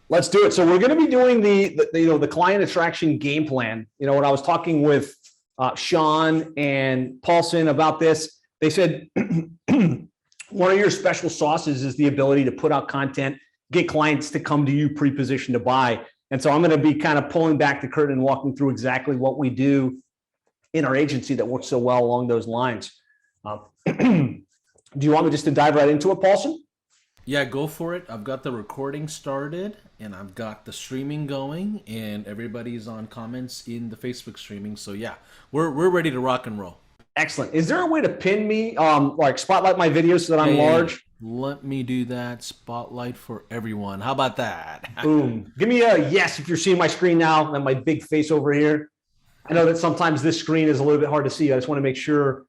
Let's do it. So we're going to be doing the client attraction game plan. When I was talking with Sean and Paulson about this, they said one of your special sauces is the ability to put out content, get clients to come to you pre-positioned to buy. And so I'm going to be kind of pulling back the curtain and walking through exactly what we do in our agency that works so well along those lines. Do you want me just to dive right into it, Paulson? Yeah, go for it. I've got the recording started and I've got the streaming going and everybody's on comments in the Facebook streaming. So yeah, we're ready to rock and roll. Excellent. Is there a way to pin me, like spotlight my videos so that I'm large? Let me do that. Spotlight for everyone. How about that? Boom. Give me a yes if you're seeing my screen now and my big face over here. I know that sometimes this screen is a little bit hard to see. I just want to make sure.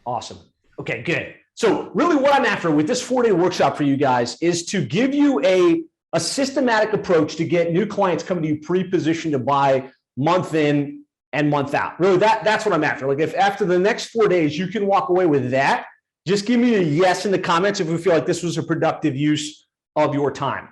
Awesome. Okay, good. So really what I'm after with this 4-day workshop for you guys is to give you a systematic approach to get new clients coming to you pre-positioned to buy month in and month out. Really, that's what I'm after. Like if after the next 4 days, you can walk away with that, just give me a yes in the comments if you feel like this was a productive use of your time.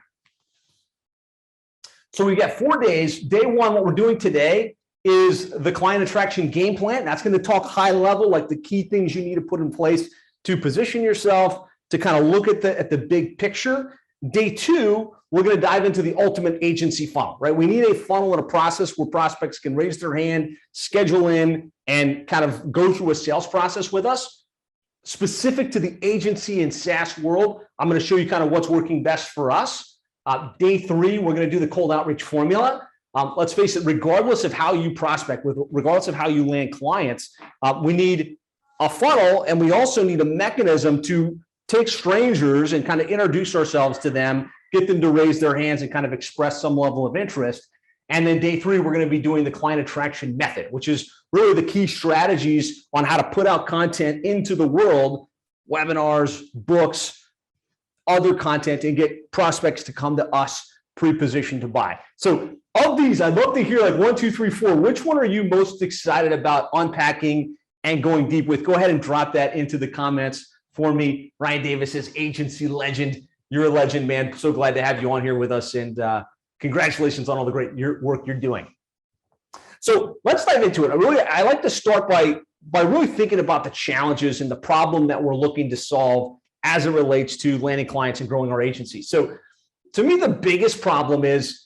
So we got 4 days. Day one, what we're doing today is the client attraction game plan. That's going to talk high level, like the key things you need to put in place to position yourself, to kind of look at the big picture. Day two, we're going to dive into the ultimate agency funnel, right? We need a funnel and a process where prospects can raise their hand, schedule in, and kind of go through a sales process with us. Specific to the agency and SaaS world, I'm going to show you kind of what's working best for us. Day three, we're going to do the cold outreach formula. Let's face it, regardless of how you prospect, regardless of how you land clients, we need a funnel, and we also need a mechanism to take strangers and kind of introduce ourselves to them, get them to raise their hands and kind of express some level of interest. And then day three, we're going to be doing the client attraction method, which is really the key strategies on how to put out content into the world, webinars, books, other content, and get prospects to come to us pre-positioned to buy. So of these, I'd love to hear like 1, 2, 3, 4. Which one are you most excited about unpacking and going deep with? Go ahead and drop that into the comments for me. Ryan Davis is agency legend. You're a legend, man. So glad to have you on here with us, and congratulations on all the great work you're doing. So let's dive into it. I like to start by really thinking about the challenges and the problem that we're looking to solve as it relates to landing clients and growing our agency. So to me, the biggest problem is,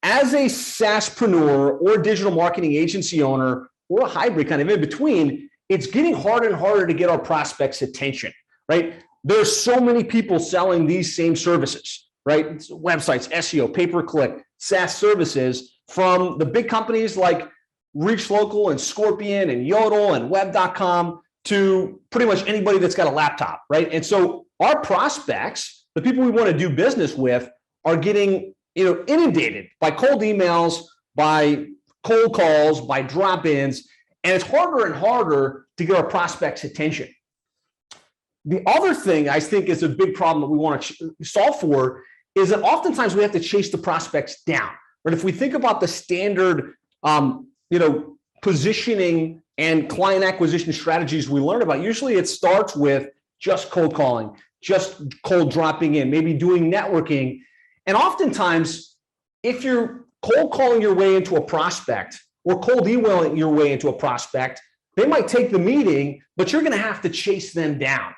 as a SaaSpreneur or digital marketing agency owner, or a hybrid kind of in between, it's getting harder and harder to get our prospects' attention, right? There's so many people selling these same services, right? Websites, SEO, pay-per-click, SaaS services, from the big companies like Reach Local and Scorpion and Yodel and Web.com to pretty much anybody that's got a laptop, right? And so our prospects, the people we want to do business with, are getting inundated by cold emails, by cold calls, by drop-ins, and it's harder and harder to get our prospects' attention. The other thing I think is a big problem that we want to solve for is that oftentimes we have to chase the prospects down. But if we think about the standard, positioning and client acquisition strategies we learn about, usually it starts with just cold calling, just cold dropping in, maybe doing networking. And oftentimes, if you're cold calling your way into a prospect or cold emailing your way into a prospect, they might take the meeting, but you're going to have to chase them down.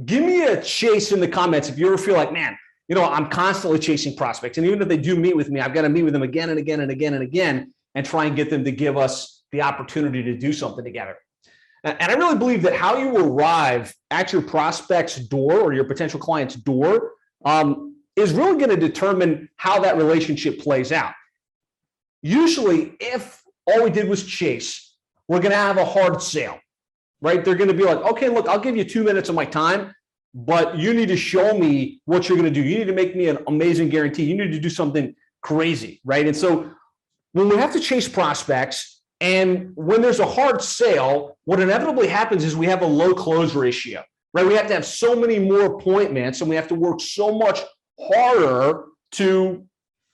Give me a chase in the comments if you ever feel like, man, I'm constantly chasing prospects. And even if they do meet with me, I've got to meet with them again and again and again and again and try and get them to give us the opportunity to do something together. And I really believe that how you arrive at your prospect's door or your potential client's door is really going to determine how that relationship plays out. Usually, if all we did was chase, we're going to have a hard sale, right? They're going to be like, okay, look, I'll give you 2 minutes of my time, but you need to show me what you're going to do. You need to make me an amazing guarantee. You need to do something crazy, right? And so when we have to chase prospects and when there's a hard sale, what inevitably happens is we have a low close ratio, right? We have to have so many more appointments and we have to work so much harder to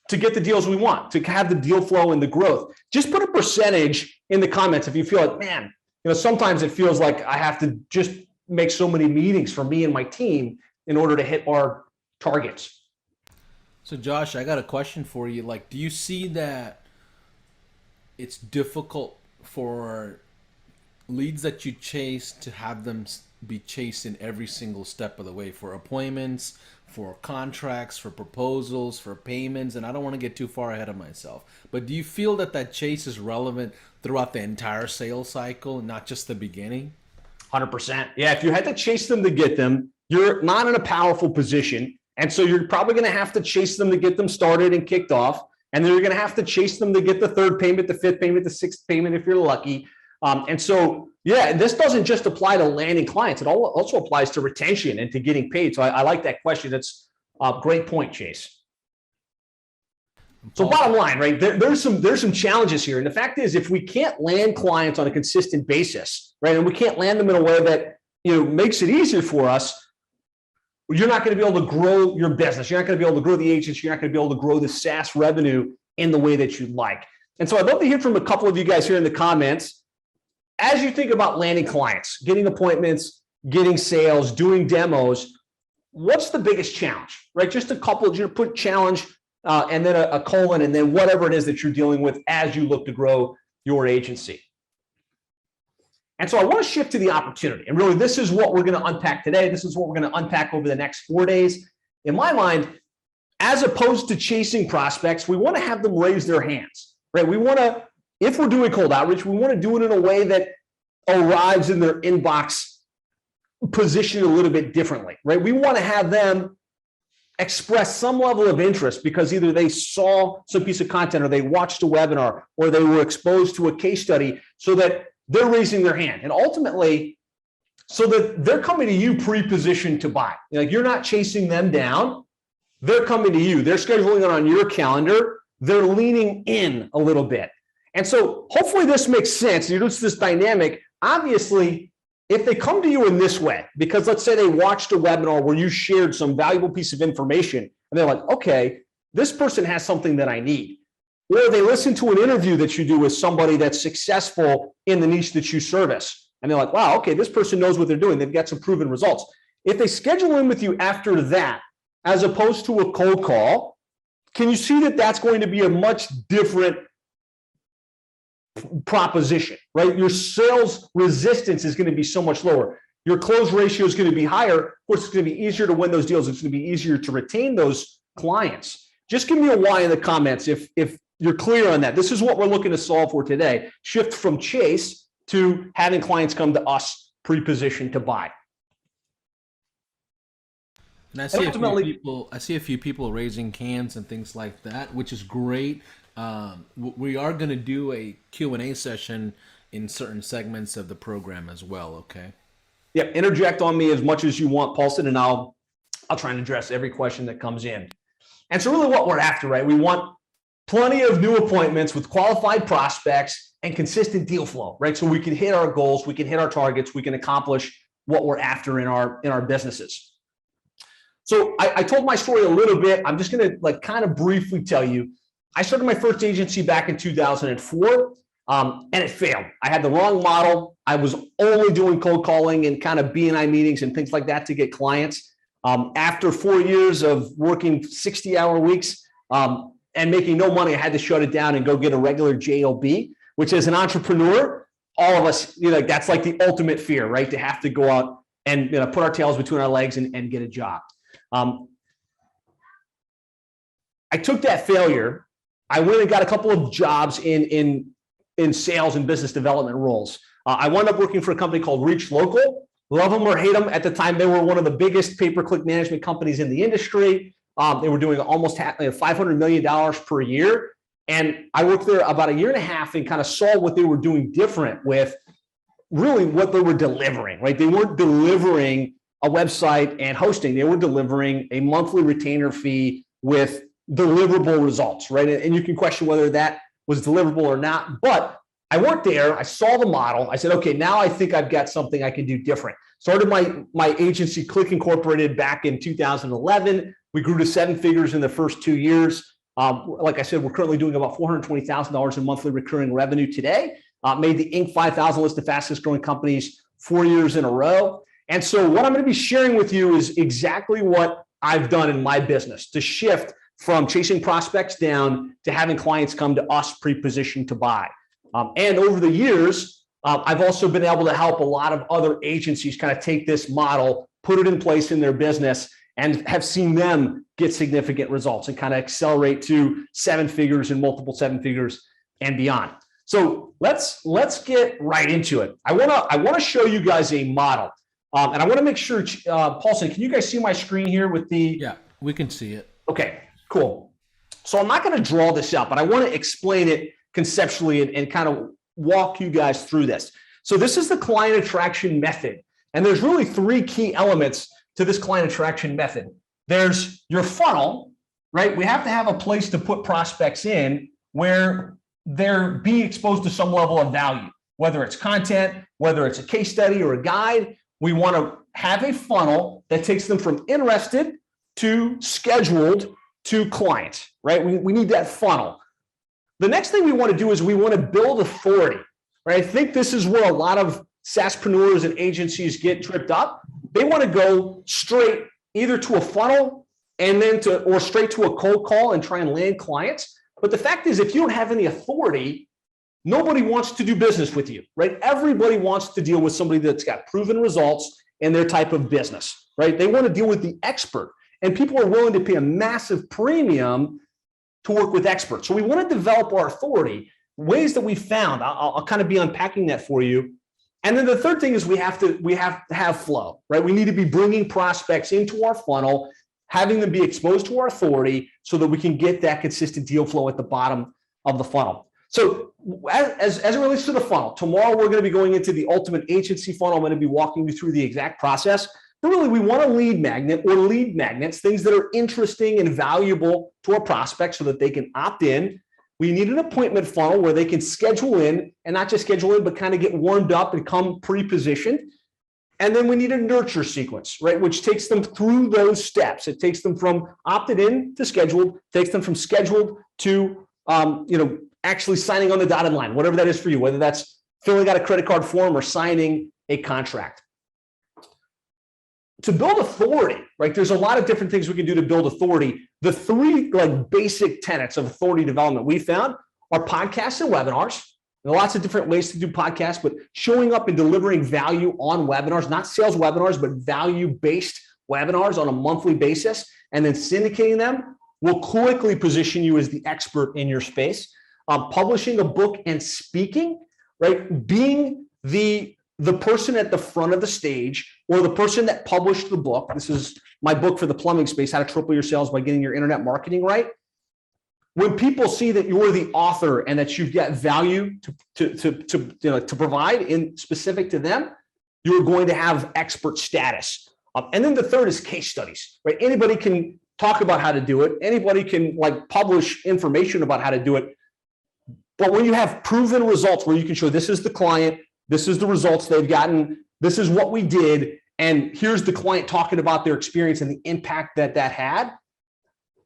get the deals we want, to have the deal flow and the growth. Just put a percentage in the comments if you feel like, man, sometimes it feels like I have to just make so many meetings for me and my team in order to hit our targets. So Josh, I got a question for you. Like, do you see that it's difficult for leads that you chase to have them be chased in every single step of the way, for appointments, for contracts, for proposals, for payments? And I don't want to get too far ahead of myself, but do you feel that that chase is relevant throughout the entire sales cycle, not just the beginning? 100%. Yeah, if you had to chase them to get them, you're not in a powerful position. And so you're probably going to have to chase them to get them started and kicked off. And then you're going to have to chase them to get the third payment, the fifth payment, the sixth payment if you're lucky. And so, yeah, this doesn't just apply to landing clients. It also applies to retention and to getting paid. So I like that question. That's a great point, Chase. So bottom line, right, there's some challenges here. And the fact is, if we can't land clients on a consistent basis, right, and we can't land them in a way that, makes it easier for us, you're not going to be able to grow your business. You're not going to be able to grow the agency. You're not going to be able to grow the SaaS revenue in the way that you'd like. And so I'd love to hear from a couple of you guys here in the comments. As you think about landing clients, getting appointments, getting sales, doing demos, what's the biggest challenge, right? Just a couple, put challenge and then a colon, and then whatever it is that you're dealing with as you look to grow your agency. And so I want to shift to the opportunity. And really, this is what we're going to unpack today. This is what we're going to unpack over the next 4 days. In my mind, as opposed to chasing prospects, we want to have them raise their hands, right? We want to, if we're doing cold outreach, we want to do it in a way that arrives in their inbox positioned a little bit differently, right? We want to have them express some level of interest because either they saw some piece of content or they watched a webinar or they were exposed to a case study, so that they're raising their hand. And ultimately, so that they're coming to you pre-positioned to buy. Like, you're not chasing them down. They're coming to you. They're scheduling it on your calendar. They're leaning in a little bit. And so hopefully this makes sense. You notice this dynamic. Obviously, if they come to you in this way, because let's say they watched a webinar where you shared some valuable piece of information, and they're like, okay, this person has something that I need. Or they listen to an interview that you do with somebody that's successful in the niche that you service. And they're like, wow, okay, this person knows what they're doing. They've got some proven results. If they schedule in with you after that, as opposed to a cold call, can you see that that's going to be a much different proposition, right? Your sales resistance is going to be so much lower. Your close ratio is going to be higher. Of course, it's going to be easier to win those deals. It's going to be easier to retain those clients. Just give me a why in the comments if you're clear on that. This is what we're looking to solve for today. Shift from chase to having clients come to us pre-positioned to buy. And I see a few people raising hands and things like that, which is great. We are going to do a Q&A session in certain segments of the program as well, okay? Yeah, interject on me as much as you want, Paulson, and I'll try and address every question that comes in. And so really what we're after, right? We want plenty of new appointments with qualified prospects and consistent deal flow, right? So we can hit our goals, we can hit our targets, we can accomplish what we're after in our businesses. So I told my story a little bit. I'm just going to kind of briefly tell you. I started my first agency back in 2004, and it failed. I had the wrong model. I was only doing cold calling and kind of B&I meetings and things like that to get clients. After 4 years of working 60-hour weeks and making no money, I had to shut it down and go get a regular job, which as an entrepreneur, all of us, that's like the ultimate fear, right? To have to go out and put our tails between our legs and get a job. I took that failure. I went and got a couple of jobs in sales and business development roles. I wound up working for a company called Reach Local. Love them or hate them. At the time, they were one of the biggest pay-per-click management companies in the industry. They were doing almost $500 million per year. And I worked there about a year and a half and kind of saw what they were doing different with really what they were delivering, right? They weren't delivering a website and hosting. They were delivering a monthly retainer fee with deliverable results, right? And you can question whether that was deliverable or not, but I worked there. I saw the model. I said, okay, now I think I've got something I can do different. Started my agency, Click Incorporated, back in 2011. We grew to 7 figures in the first 2 years. Like I said, we're currently doing about $420,000 in monthly recurring revenue today. Made the Inc. 5000 list of fastest growing companies 4 years in a row. And so what I'm going to be sharing with you is exactly what I've done in my business to shift from chasing prospects down to having clients come to us pre-positioned to buy. And over the years, I've also been able to help a lot of other agencies kind of take this model, put it in place in their business, and have seen them get significant results and kind of accelerate to 7 figures and multiple 7 figures and beyond. So let's get right into it. I want to show you guys a model, and I want to make sure, Paulson, can you guys see my screen here with the? Yeah, we can see it. Okay, cool. So I'm not going to draw this up, but I want to explain it conceptually and kind of walk you guys through this. So this is the client attraction method, and there's really 3 key elements to this client attraction method. There's your funnel, right? We have to have a place to put prospects in where they're being exposed to some level of value, whether it's content, whether it's a case study or a guide. We want to have a funnel that takes them from interested to scheduled to client, right? We need that funnel. The next thing we want to do is we want to build authority, right? I think this is where a lot of SaaSpreneurs and agencies get tripped up. They want to go straight either to a funnel and then or straight to a cold call and try and land clients. But the fact is, if you don't have any authority, nobody wants to do business with you, right? Everybody wants to deal with somebody that's got proven results in their type of business, right? They want to deal with the expert, and people are willing to pay a massive premium to work with experts. So we want to develop our authority, ways that we found. I'll kind of be unpacking that for you. And then the third thing is we have to have flow, right? We need to be bringing prospects into our funnel, having them be exposed to our authority so that we can get that consistent deal flow at the bottom of the funnel. So as it relates to the funnel, tomorrow we're going to be going into the ultimate agency funnel. I'm going to be walking you through the exact process. But really, we want a lead magnet or lead magnets, things that are interesting and valuable to our prospects so that they can opt in. We need an appointment funnel where they can schedule in, and not just schedule in, but kind of get warmed up and come pre-positioned. And then we need a nurture sequence, right, which takes them through those steps. It takes them from opted in to scheduled, takes them from scheduled to actually signing on the dotted line, whatever that is for you, whether that's filling out a credit card form or signing a contract. To build authority, right, there's a lot of different things we can do to build authority. The 3 basic tenets of authority development we found are podcasts and webinars. There are lots of different ways to do podcasts, but showing up and delivering value on webinars, not sales webinars, but value-based webinars on a monthly basis, and then syndicating them will quickly position you as the expert in your space. Publishing a book and speaking, right, being the person at the front of the stage or the person that published the book. This is my book for the plumbing space, How to Triple Your Sales by Getting Your Internet Marketing Right. When people see that you're the author and that you've got value to provide in specific to them, you're going to have expert status. And then the third is case studies, right? Anybody can talk about how to do it. Anybody can publish information about how to do it. But when you have proven results where you can show this is the client, this is the results they've gotten, this is what we did, and here's the client talking about their experience and the impact that had.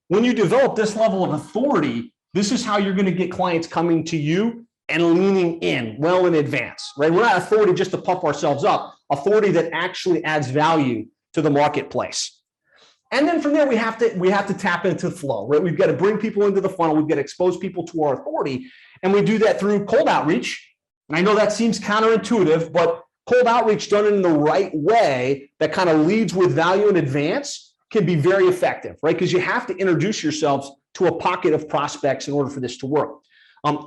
When you develop this level of authority, this is how you're going to get clients coming to you and leaning in well in advance, right? We're not authority just to pump ourselves up, authority that actually adds value to the marketplace. And then from there, we have to tap into flow, right? We've got to bring people into the funnel. We've got to expose people to our authority. And we do that through cold outreach. And I know that seems counterintuitive, but cold outreach done in the right way that kind of leads with value in advance can be very effective, right? Because you have to introduce yourselves to a pocket of prospects in order for this to work.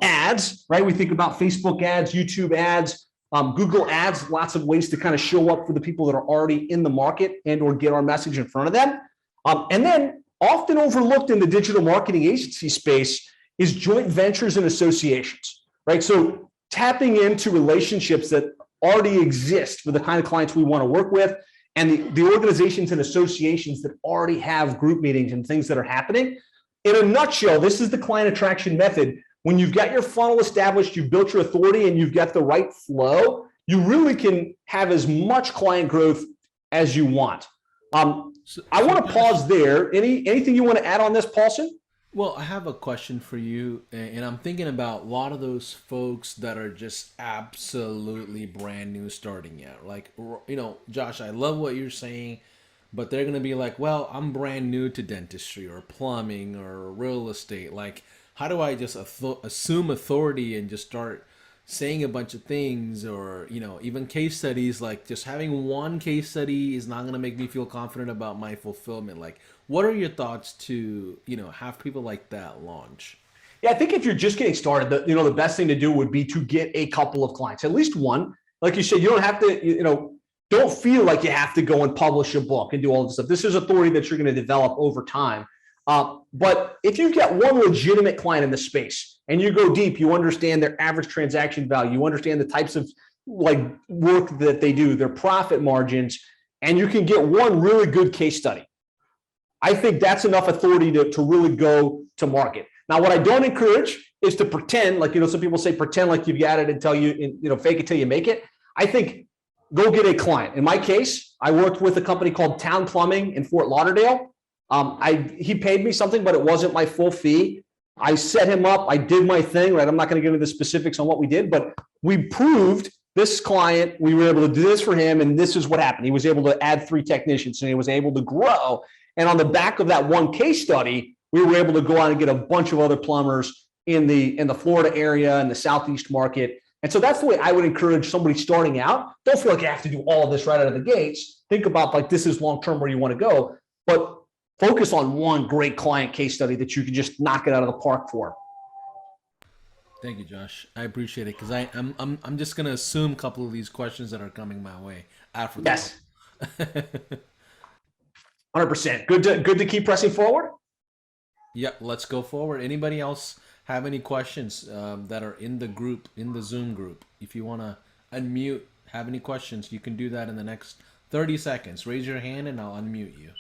Ads, right? We think about Facebook ads, YouTube ads, Google ads, lots of ways to kind of show up for the people that are already in the market and or get our message in front of them. And then often overlooked in the digital marketing agency space is joint ventures and associations, right? So tapping into relationships that already exist for the kind of clients we want to work with, and the organizations and associations that already have group meetings and things that are happening. In a nutshell, this is the client attraction method. When you've got your funnel established, you've built your authority, and you've got the right flow, you really can have as much client growth as you want. I want to pause there. Anything you want to add on this, Paulson? Well, I have a question for you, and I'm thinking about a lot of those folks that are just absolutely brand new starting out. Like, Josh, I love what you're saying, but they're going to be like, well, I'm brand new to dentistry or plumbing or real estate. Like, how do I just assume authority and just start saying a bunch of things? Or, even case studies, like just having one case study is not going to make me feel confident about my fulfillment. Like, what are your thoughts to, have people like that launch? Yeah, I think if you're just getting started, the best thing to do would be to get a couple of clients, at least one. Like you said, you don't have to, don't feel like you have to go and publish a book and do all this stuff. This is authority that you're going to develop over time. But if you get one legitimate client in the space and you go deep, you understand their average transaction value, you understand the types of like work that they do, their profit margins, and you can get one really good case study. I think that's enough authority to really go to market. Now, what I don't encourage is to pretend like, some people say pretend like you've got it until fake it till you make it. I think go get a client. In my case, I worked with a company called Town Plumbing in Fort Lauderdale. He paid me something, but it wasn't my full fee. I set him up. I did my thing, right? I'm not going to get into the specifics on what we did, but we proved this client, we were able to do this for him. And this is what happened. He was able to add 3 technicians and he was able to grow. And on the back of that one case study, we were able to go out and get a bunch of other plumbers in the Florida area and the Southeast market. And so that's the way I would encourage somebody starting out. Don't feel like you have to do all of this right out of the gates. Think about like, this is long-term where you want to go, but focus on one great client case study that you can just knock it out of the park for. Thank you, Josh. I appreciate it because I'm just gonna assume a couple of these questions that are coming my way after. Yes. 100%. Good to keep pressing forward. Yep, let's go forward. Anybody else have any questions that are in the group, in the Zoom group? If you want to unmute, have any questions, you can do that in the next 30 seconds. Raise your hand and I'll unmute you.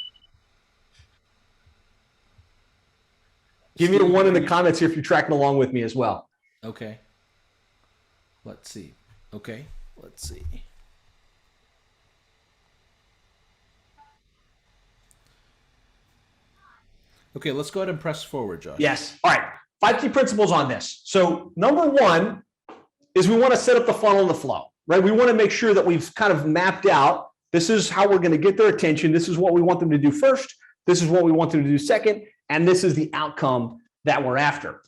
Give me a one in the comments here if you're tracking along with me as well. Okay. Let's see. Okay, let's see. Okay, let's go ahead and press forward, Josh. Yes. All right. 5 key principles on this. So number 1 is we want to set up the funnel and the flow, right? We want to make sure that we've kind of mapped out, this is how we're going to get their attention. This is what we want them to do first. This is what we want them to do second. And this is the outcome that we're after.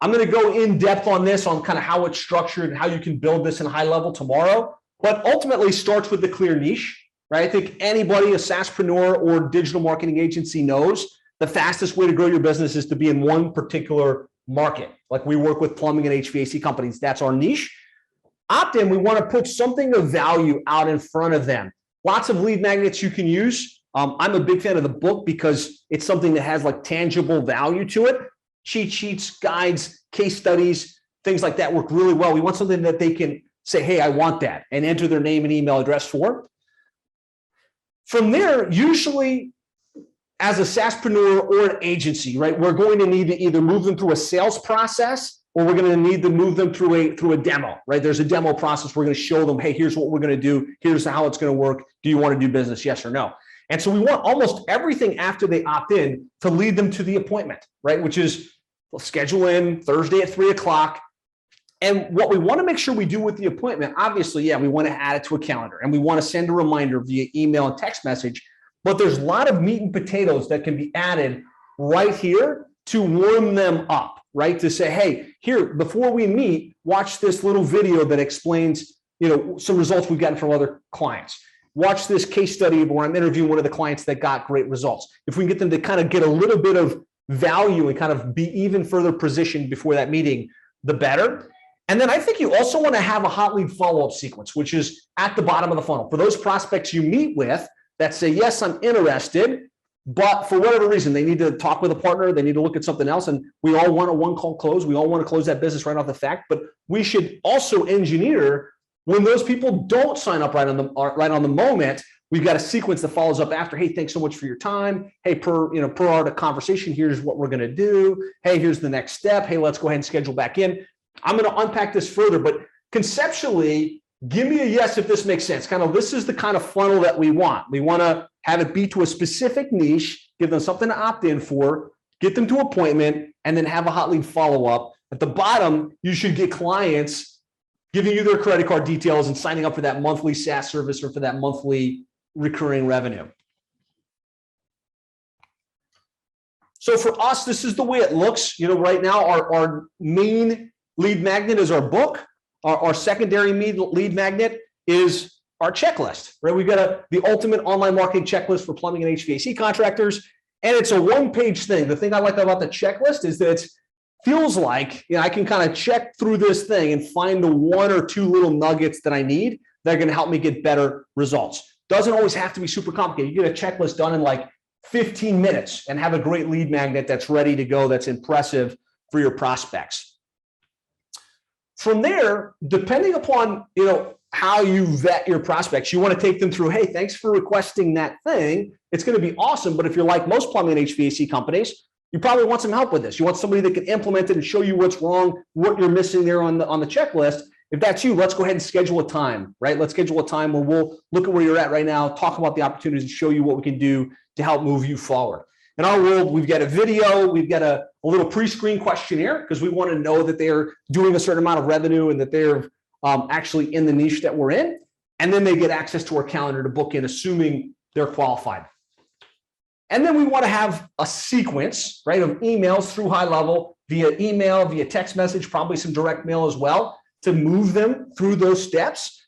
I'm going to go in depth on this, on kind of how it's structured and how you can build this in high level tomorrow, but ultimately starts with the clear niche, right? I think anybody, a SaaSpreneur or digital marketing agency knows the fastest way to grow your business is to be in one particular market. Like we work with plumbing and HVAC companies. That's our niche. Opt-in, we want to put something of value out in front of them. Lots of lead magnets you can use. I'm a big fan of the book because it's something that has like tangible value to it. Cheat sheets, guides, case studies, things like that work really well. We want something that they can say, hey, I want that, and enter their name and email address for. From there, usually as a SaaSpreneur or an agency, right, we're going to need to either move them through a sales process or we're going to need to move them through a demo, right? There's a demo process. We're going to show them, hey, here's what we're going to do. Here's how it's going to work. Do you want to do business? Yes or no? And so we want almost everything after they opt in to lead them to the appointment, right? Which is, we'll schedule in Thursday at 3:00. And what we want to make sure we do with the appointment, obviously, yeah, we want to add it to a calendar and we want to send a reminder via email and text message. But there's a lot of meat and potatoes that can be added right here to warm them up, right? To say, hey, here, before we meet, watch this little video that explains, some results we've gotten from other clients. Watch this case study where I'm interviewing one of the clients that got great results. If we can get them to kind of get a little bit of value and kind of be even further positioned before that meeting, the better. And then I think you also want to have a hot lead follow-up sequence, which is at the bottom of the funnel. For those prospects you meet with that say, yes, I'm interested, but for whatever reason, they need to talk with a partner, they need to look at something else, and we all want a one-call close. We all want to close that business right off the fact, but we should also engineer when those people don't sign up right on the moment. We've got a sequence that follows up after, hey, thanks so much for your time. Hey, per our conversation, here's what we're going to do. Hey, here's the next step. Hey, let's go ahead and schedule back in. I'm going to unpack this further, but conceptually, give me a yes if this makes sense. Kind of, this is the kind of funnel that we want. We want to have it be to a specific niche, give them something to opt in for, get them to appointment, and then have a hot lead follow-up. At the bottom, you should get clients giving you their credit card details and signing up for that monthly SaaS service or for that monthly recurring revenue. So for us, this is the way it looks. Right now, our main lead magnet is our book. Our secondary lead magnet is our checklist, right? We've got the ultimate online marketing checklist for plumbing and HVAC contractors. And it's a one-page thing. The thing I like about the checklist is that it feels like I can kind of check through this thing and find the one or two little nuggets that I need that are going to help me get better results. Doesn't always have to be super complicated. You get a checklist done in like 15 minutes and have a great lead magnet that's ready to go, that's impressive for your prospects. From there, depending upon how you vet your prospects, you want to take them through, hey, thanks for requesting that thing. It's going to be awesome. But if you're like most plumbing and HVAC companies, you probably want some help with this. You want somebody that can implement it and show you what's wrong, what you're missing there on the checklist. If that's you, let's go ahead and schedule a time, right? Let's schedule a time where we'll look at where you're at right now, talk about the opportunities, and show you what we can do to help move you forward. In our world, we've got a video, we've got a little pre-screen questionnaire because we want to know that they're doing a certain amount of revenue and that they're actually in the niche that we're in. And then they get access to our calendar to book in, assuming they're qualified. And then we want to have a sequence, right, of emails through high level, via email, via text message, probably some direct mail as well, to move them through those steps,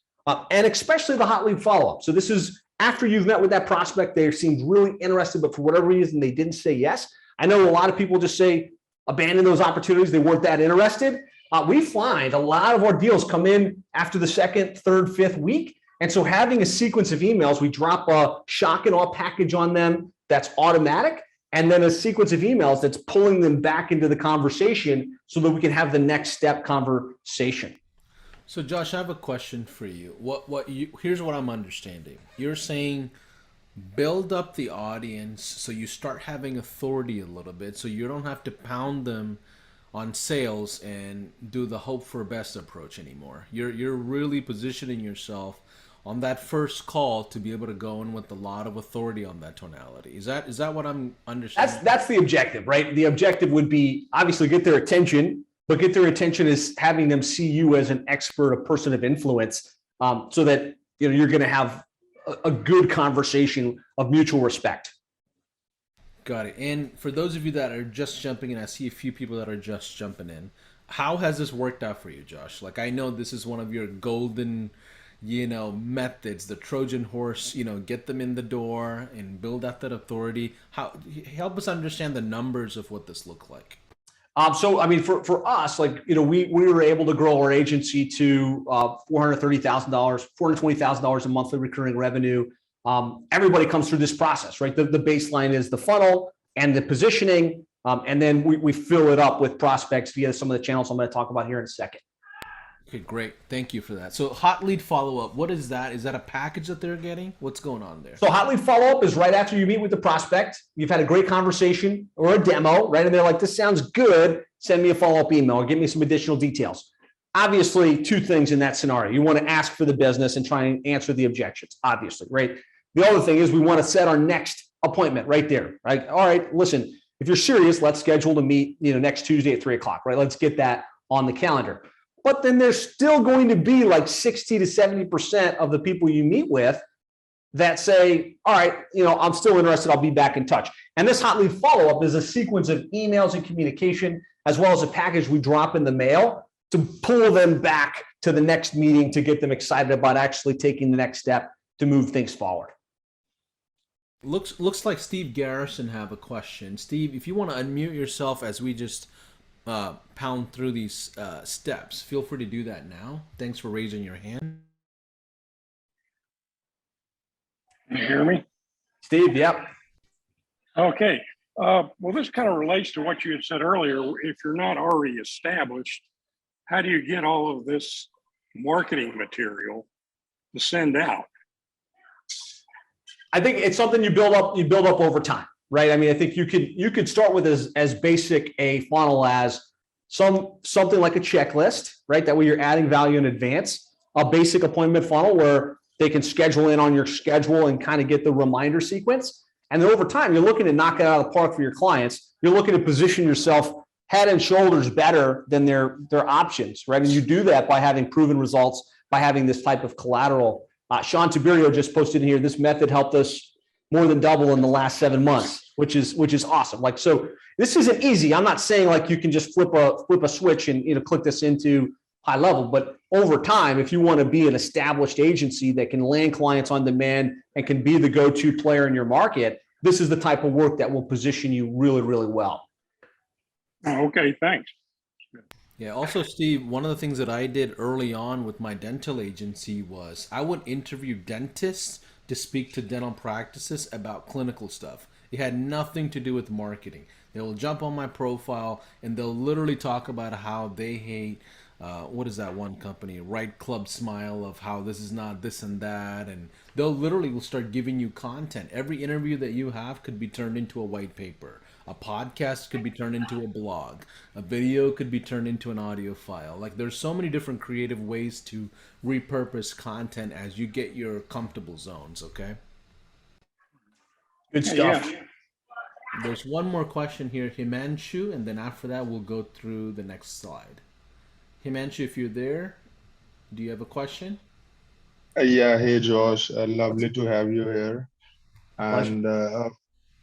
and especially the hot lead follow-up. So this is after you've met with that prospect, they seemed really interested, but for whatever reason, they didn't say yes. I know a lot of people just say, abandon those opportunities. They weren't that interested. We find a lot of our deals come in after the second, third, fifth week. And so having a sequence of emails, we drop a shock and awe package on them that's automatic, and then a sequence of emails that's pulling them back into the conversation so that we can have the next step conversation. So Josh, I have a question for you. Here's what I'm understanding. You're saying build up the audience so you start having authority a little bit, so you don't have to pound them on sales and do the hope for best approach anymore. You're really positioning yourself on that first call to be able to go in with a lot of authority on that tonality. Is that what I'm understanding? That's the objective, right? The objective would be obviously get their attention, but get their attention is having them see you as an expert, a person of influence, so that you're going to have a good conversation of mutual respect. Got it. And for those of you that are just jumping in, I see a few people that are just jumping in. How has this worked out for you, Josh? Like, I know this is one of your golden, methods, the Trojan horse, get them in the door and build out that authority. Help us understand the numbers of what this looked like. So, I mean, for us, like, we were able to grow our agency to $430,000, $420,000 in monthly recurring revenue. Everybody comes through this process, right? The baseline is the funnel and the positioning, and then we fill it up with prospects via some of the channels I'm going to talk about here in a second. Okay, great. Thank you for that. So hot lead follow-up, what is that? Is that a package that they're getting? What's going on there? So hot lead follow-up is right after you meet with the prospect. You've had a great conversation or a demo, right? And they're like, this sounds good. Send me a follow-up email or give me some additional details. Obviously, two things in that scenario. You want to ask for the business and try and answer the objections, obviously, right? The other thing is we want to set our next appointment right there, right? All right, listen, if you're serious, let's schedule to meet, next Tuesday at 3:00, right? Let's get that on the calendar. But then there's still going to be like 60 to 70% of the people you meet with that say, all right, I'm still interested. I'll be back in touch. And this hot lead follow-up is a sequence of emails and communication, as well as a package we drop in the mail to pull them back to the next meeting to get them excited about actually taking the next step to move things forward. Looks like Steve Garrison have a question. Steve, if you want to unmute yourself as we just pound through these steps, feel free to do that now. Thanks for raising your hand. Can you hear me? Steve, yep. Okay. Well, this kind of relates to what you had said earlier. If you're not already established, how do you get all of this marketing material to send out? I think it's something you build up over time, right? I mean, I think you could start with as basic a funnel as something like a checklist, right? That way you're adding value in advance, a basic appointment funnel where they can schedule in on your schedule and kind of get the reminder sequence. And then over time, you're looking to knock it out of the park for your clients. You're looking to position yourself head and shoulders better than their options, right? And you do that by having proven results, by having this type of collateral. Sean Tiberio just posted in here, this method helped us more than double in the last 7 months, which is awesome. Like, so this isn't easy. I'm not saying like you can just flip a switch and, click this into high level, but over time, if you want to be an established agency that can land clients on demand and can be the go-to player in your market, this is the type of work that will position you really, really well. Okay, thanks. Yeah, also, Steve, one of the things that I did early on with my dental agency was I would interview dentists to speak to dental practices about clinical stuff. It had nothing to do with marketing. They will jump on my profile and they'll literally talk about how they hate, what is that one company, Right Club Smile, of how this is not this and that. And they'll literally will start giving you content. Every interview that you have could be turned into a white paper. A podcast could be turned into a blog. A video could be turned into an audio file. Like, there's so many different creative ways to repurpose content as you get your comfortable zones, okay? Good stuff. Yeah. There's one more question here, Himanshu, and then after that we'll go through the next slide. Himanshu, if you're there, do you have a question? Yeah, hey Josh, lovely to have you here. Pleasure. And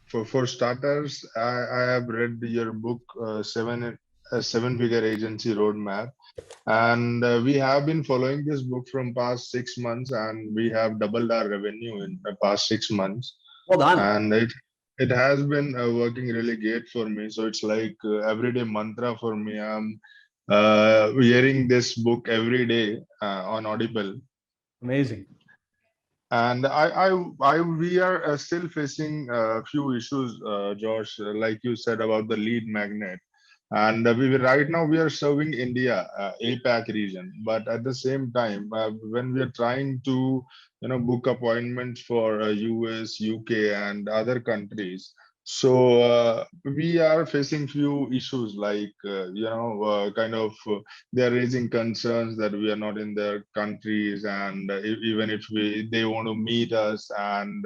for starters, I have read your book, Seven Figure Agency Roadmap, and we have been following this book from past 6 months, and we have doubled our revenue in the past 6 months. Well done. And it has been working really great for me. So it's like everyday mantra for me. I'm hearing this book every day on Audible. Amazing. And we are still facing a few issues, Josh, like you said about the lead magnet. And right now we are serving India, APAC region. But at the same time, when we are trying to, book appointments for US, UK, and other countries, so we are facing few issues like, they are raising concerns that we are not in their countries, and even if they want to meet us, and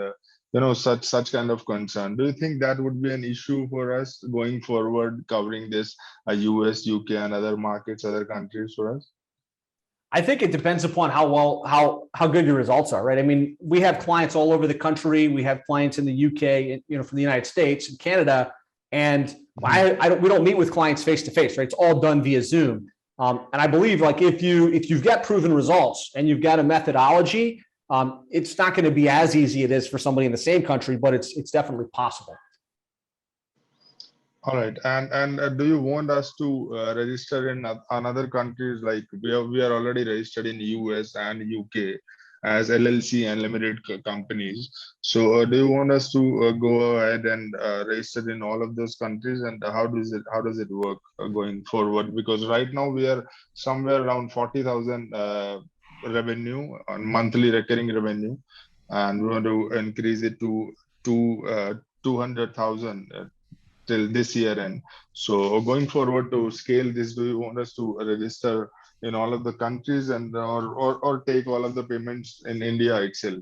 such kind of concern. Do you think that would be an issue for us going forward, covering this US, UK, and other markets, other countries for us? I think it depends upon how good your results are, right? I mean, we have clients all over the country. We have clients in the UK, from the United States and Canada, and we don't meet with clients face to face, right? It's all done via Zoom. And I believe, like, if you've got proven results and you've got a methodology, it's not going to be as easy as it is for somebody in the same country, but it's definitely possible. All right, and do you want us to register in another countries? Like we are already registered in US and UK as LLC and limited companies. So do you want us to go ahead and register in all of those countries? And how does it work going forward? Because right now we are somewhere around 40,000 revenue on monthly recurring revenue, and we want to increase it to 200,000 till this year end. So going forward to scale this, do you want us to register in all of the countries and or take all of the payments in India itself?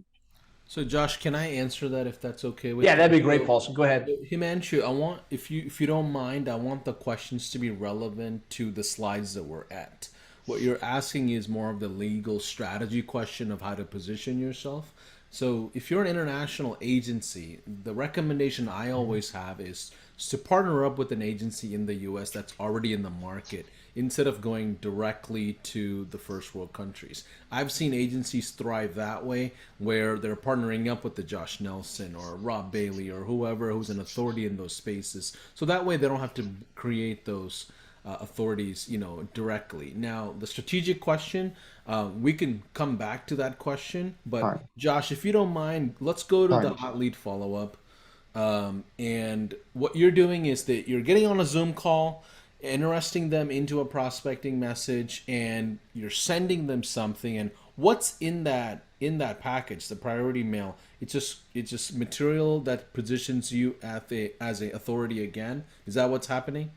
So Josh, can I answer that if that's okay with you? Yeah, that'd be great, Paulson. Go ahead. Himanshu, I want, if you don't mind, I want the questions to be relevant to the slides that we're at. What you're asking is more of the legal strategy question of how to position yourself. So if you're an international agency, the recommendation I always have is to partner up with an agency in the US that's already in the market instead of going directly to the first world countries. I've seen agencies thrive that way, where they're partnering up with the Josh Nelson or Rob Bailey or whoever who's an authority in those spaces. So that way they don't have to create those authorities, directly. Now, the strategic question, we can come back to that question, but Right. Josh, if you don't mind, let's go to the hot lead follow-up. And what you're doing is that you're getting on a Zoom call, interesting them into a prospecting message, and you're sending them something. And what's in that package, the priority mail? It's just material that positions you as a authority again. Is that what's happening?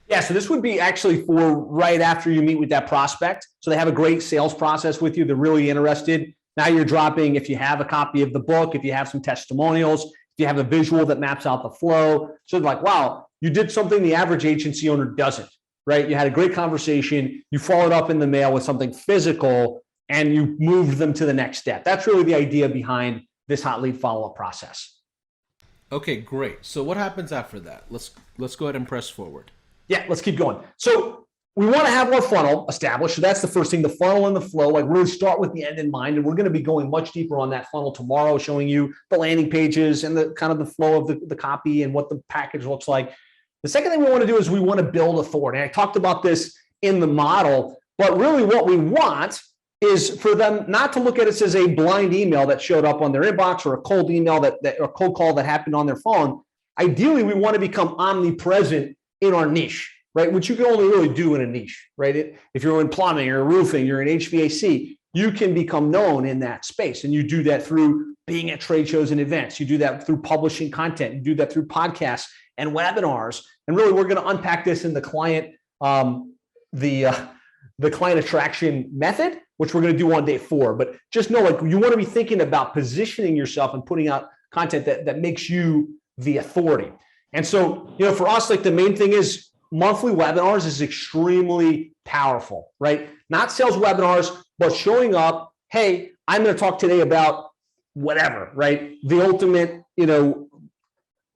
Yeah, so this would be actually for right after you meet with that prospect. So they have a great sales process with you. They're really interested. Now you're dropping, if you have a copy of the book, if you have some testimonials, if you have a visual that maps out the flow. So they're like, wow, you did something the average agency owner doesn't, right? You had a great conversation. You followed up in the mail with something physical, and you moved them to the next step. That's really the idea behind this hot lead follow-up process. Okay, great. So what happens after that? Let's go ahead and press forward. Yeah, let's keep going. So we want to have our funnel established. So that's the first thing, the funnel and the flow, like really start with the end in mind. And we're going to be going much deeper on that funnel tomorrow, showing you the landing pages and the kind of the flow of the copy and what the package looks like. The second thing we want to do is we want to build authority. And I talked about this in the model, but really what we want is for them not to look at us as a blind email that showed up on their inbox or a cold email or cold call that happened on their phone. Ideally, we want to become omnipresent in our niche, right? Which you can only really do in a niche, right? If you're in plumbing or roofing, you're in HVAC, you can become known in that space. And you do that through being at trade shows and events. You do that through publishing content. You do that through podcasts and webinars. And really, we're going to unpack this in the client, the client attraction method, which we're going to do on day 4. But just know, like, you want to be thinking about positioning yourself and putting out content that makes you the authority. And so, for us, like, the main thing is monthly webinars is extremely powerful, right? Not sales webinars, but showing up, hey, I'm going to talk today about whatever, right? The ultimate,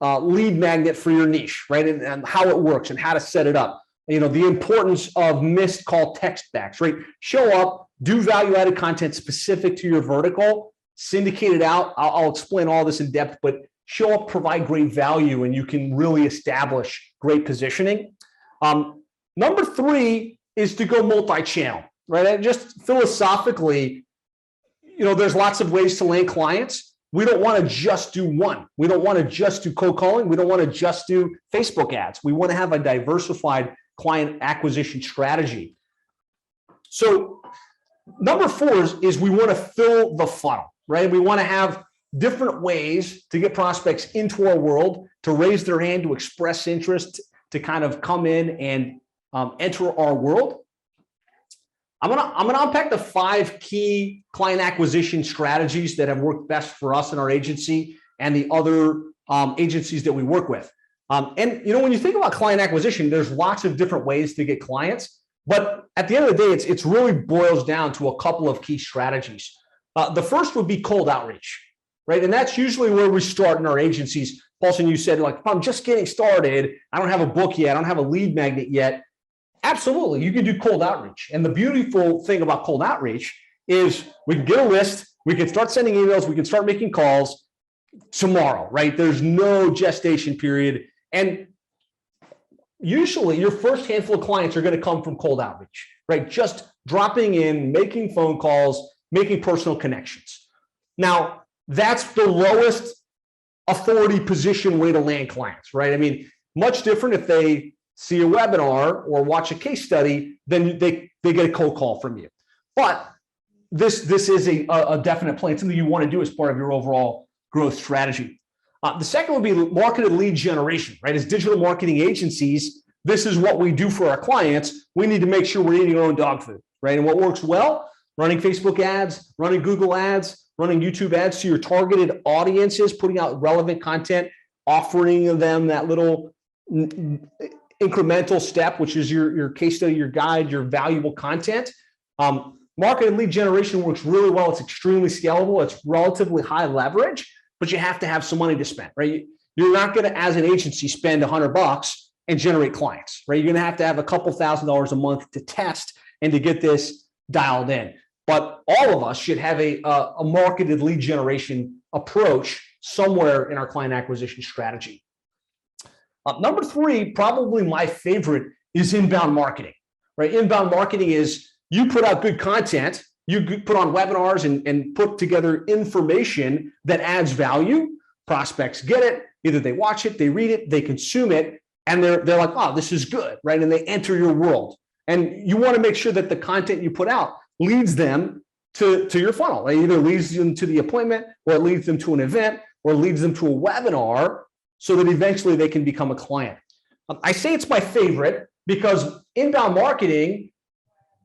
lead magnet for your niche, right? And how it works and how to set it up. The importance of missed call text backs, right? Show up, do value-added content specific to your vertical, syndicate it out. I'll explain all this in depth, but show up, provide great value, and you can really establish great positioning. Number 3 is to go multi-channel, right? And just philosophically, there's lots of ways to land clients. We don't want to just do one. We don't want to just do cold calling. We don't want to just do Facebook ads. We want to have a diversified client acquisition strategy. So number 4 is we want to fill the funnel, right? We want to have different ways to get prospects into our world, to raise their hand, to express interest, to kind of come in and enter our world. I'm gonna unpack the 5 key client acquisition strategies that have worked best for us in our agency and the other agencies that we work with. And when you think about client acquisition, there's lots of different ways to get clients, but at the end of the day, it's really boils down to a couple of key strategies. The first would be cold outreach, right? And that's usually where we start in our agencies. Paulson, you said, like, I'm just getting started. I don't have a book yet. I don't have a lead magnet yet. Absolutely, you can do cold outreach. And the beautiful thing about cold outreach is we can get a list, we can start sending emails, we can start making calls tomorrow, right? There's no gestation period. And usually your first handful of clients are going to come from cold outreach, right? Just dropping in, making phone calls, making personal connections. Now, that's the lowest authority position way to land clients, right? I mean, much different if they see a webinar or watch a case study, then they get a cold call from you. But this is a definite plan, something you want to do as part of your overall growth strategy. The second would be marketed lead generation, right? As digital marketing agencies, this is what we do for our clients. We need to make sure we're eating our own dog food, right? And what works well? Running Facebook ads, running Google ads, running YouTube ads to your targeted audiences, putting out relevant content, offering them that little incremental step, which is your case study, your guide, your valuable content. Marketed lead generation works really well. It's extremely scalable. It's relatively high leverage, but you have to have some money to spend, right? You're not going to, as an agency, spend $100 and generate clients, right? You're going to have a couple $1,000s a month to test and to get this dialed in. But all of us should have a marketed lead generation approach somewhere in our client acquisition strategy. Number 3, probably my favorite, is inbound marketing, right? Inbound marketing is you put out good content, you put on webinars and put together information that adds value. Prospects get it. Either they watch it, they read it, they consume it, and they're like, oh, this is good, right? And they enter your world. And you want to make sure that the content you put out leads them to your funnel. It either leads them to the appointment, or it leads them to an event, or leads them to a webinar, so that eventually they can become a client. I say it's my favorite because inbound marketing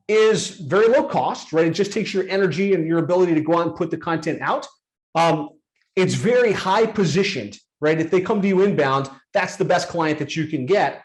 is very low cost, right? It just takes your energy and your ability to go out and put the content out. It's very high positioned, right? If they come to you inbound, that's the best client that you can get.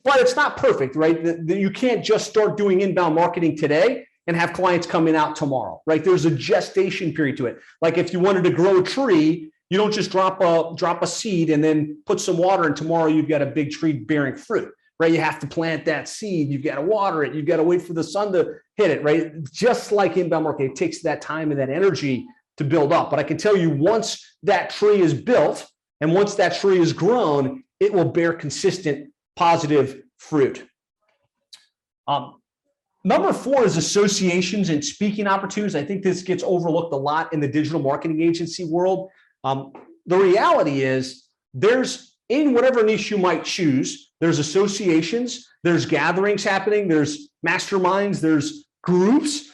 But it's not perfect, right? You can't just start doing inbound marketing today and have clients coming out tomorrow, right? There's a gestation period to it. Like if you wanted to grow a tree You don't just drop a seed and then put some water, and tomorrow you've got a big tree bearing fruit, right? You have to plant that seed. You've got to water it. You've got to wait for the sun to hit it, right? Just like inbound marketing, it takes that time and that energy to build up. But I can tell you, once that tree is built and once that tree is grown, it will bear consistent positive fruit. Number 4 is associations and speaking opportunities. I think this gets overlooked a lot in the digital marketing agency world. The reality is there's, in whatever niche you might choose, there's associations, there's gatherings happening, there's masterminds, there's groups.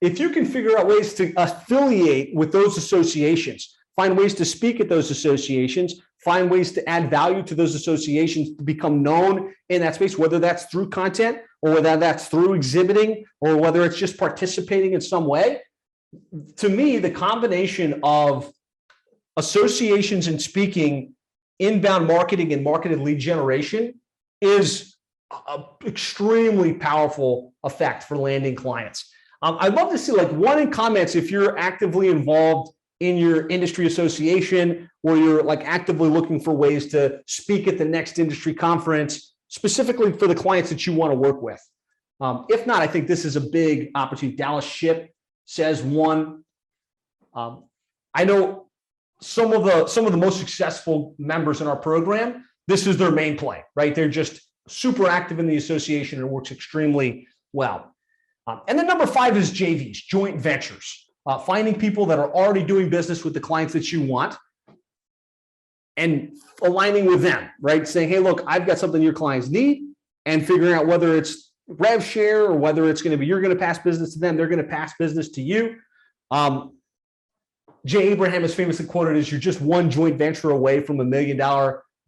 If you can figure out ways to affiliate with those associations, find ways to speak at those associations, find ways to add value to those associations to become known in that space, whether that's through content or whether that's through exhibiting or whether it's just participating in some way. To me, the combination of associations and speaking, inbound marketing and marketed lead generation is an extremely powerful effect for landing clients. I'd love to see like one in comments if you're actively involved in your industry association or you're like actively looking for ways to speak at the next industry conference, specifically for the clients that you want to work with. If not, I think this is a big opportunity. Dallas Ship says one. I know some of the most successful members in our program, this is their main play, right? They're just super active in the association and it works extremely well. And then number 5 is JVs, joint ventures. Finding people that are already doing business with the clients that you want and aligning with them, right? Saying, hey, look, I've got something your clients need, and figuring out whether it's rev share or whether it's going to be you're going to pass business to them, they're going to pass business to you. Jay Abraham is famously quoted as, you're just one joint venture away from $1 million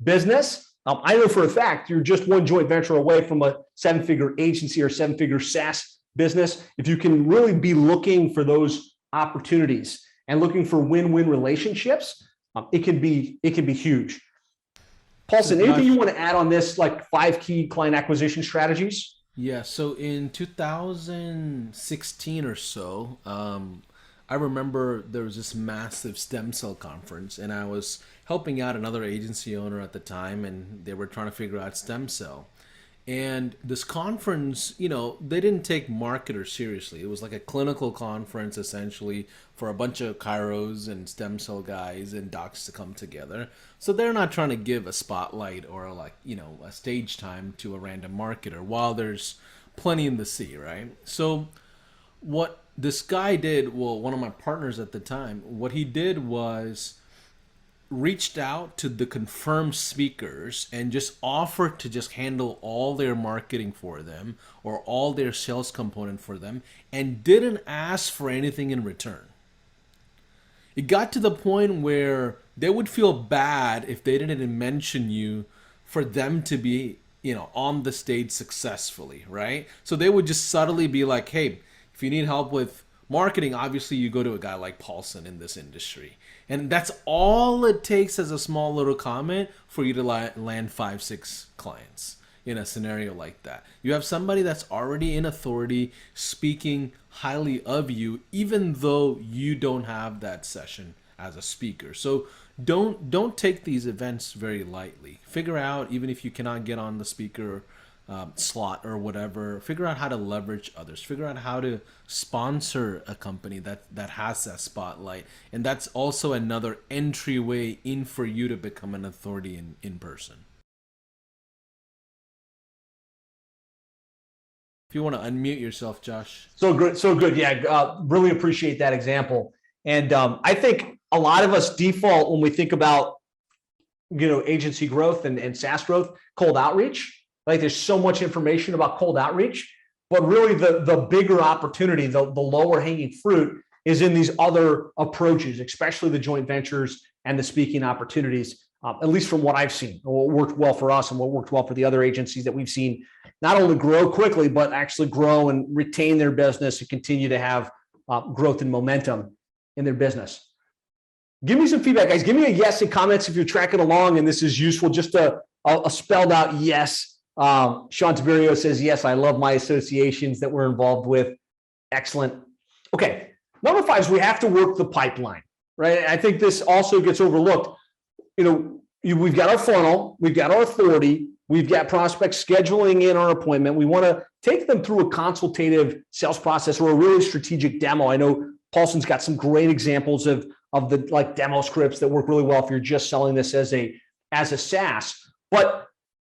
business. I know for a fact you're just one joint venture away from a 7-figure agency or 7-figure SaaS business. If you can really be looking for those opportunities and looking for win-win relationships, it can be huge. Paulson, anything you want to add on this, like 5 key client acquisition strategies? Yeah, so in 2016 or so, I remember there was this massive stem cell conference, and I was helping out another agency owner at the time, and they were trying to figure out stem cell. And this conference, you know, they didn't take marketers seriously. It was like a clinical conference, essentially, for a bunch of chiros and stem cell guys and docs to come together. So they're not trying to give a spotlight or like, you know, a stage time to a random marketer while there's plenty in the sea, right? So what this guy did, well, one of my partners at the time, what he did was reached out to the confirmed speakers and just offered to just handle all their marketing for them or all their sales component for them and didn't ask for anything in return. It got to the point where they would feel bad if they didn't mention you for them to be, you know, on the stage successfully, right? So they would just subtly be like, hey, if you need help with marketing, obviously you go to a guy like Paulson in this industry. And that's all it takes as a small little comment for you to land 5-6 clients in a scenario like that. You have somebody that's already in authority speaking highly of you, even though you don't have that session as a speaker. So don't take these events very lightly. Figure out, even if you cannot get on the speaker slot or whatever, figure out how to leverage others, figure out how to sponsor a company that has that spotlight. And that's also another entryway in for you to become an authority in person. If you want to unmute yourself, Josh. So good. Yeah, really appreciate that example. And I think a lot of us default when we think about, you know, agency growth and SaaS growth, cold outreach. Like there's so much information about cold outreach, but really the bigger opportunity, the lower hanging fruit is in these other approaches, especially the joint ventures and the speaking opportunities, at least from what I've seen, what worked well for us and what worked well for the other agencies that we've seen not only grow quickly, but actually grow and retain their business and continue to have growth and momentum in their business. Give me some feedback, guys. Give me a yes in comments if you're tracking along and this is useful. Just a spelled out yes. Sean Tiberio says, yes, I love my associations that we're involved with. Excellent. Okay. Number 5 is we have to work the pipeline, right? I think this also gets overlooked. We've got our funnel, we've got our authority, we've got prospects scheduling in our appointment. We want to take them through a consultative sales process or a really strategic demo. I know Paulson's got some great examples of the like demo scripts that work really well if you're just selling this as a SaaS. But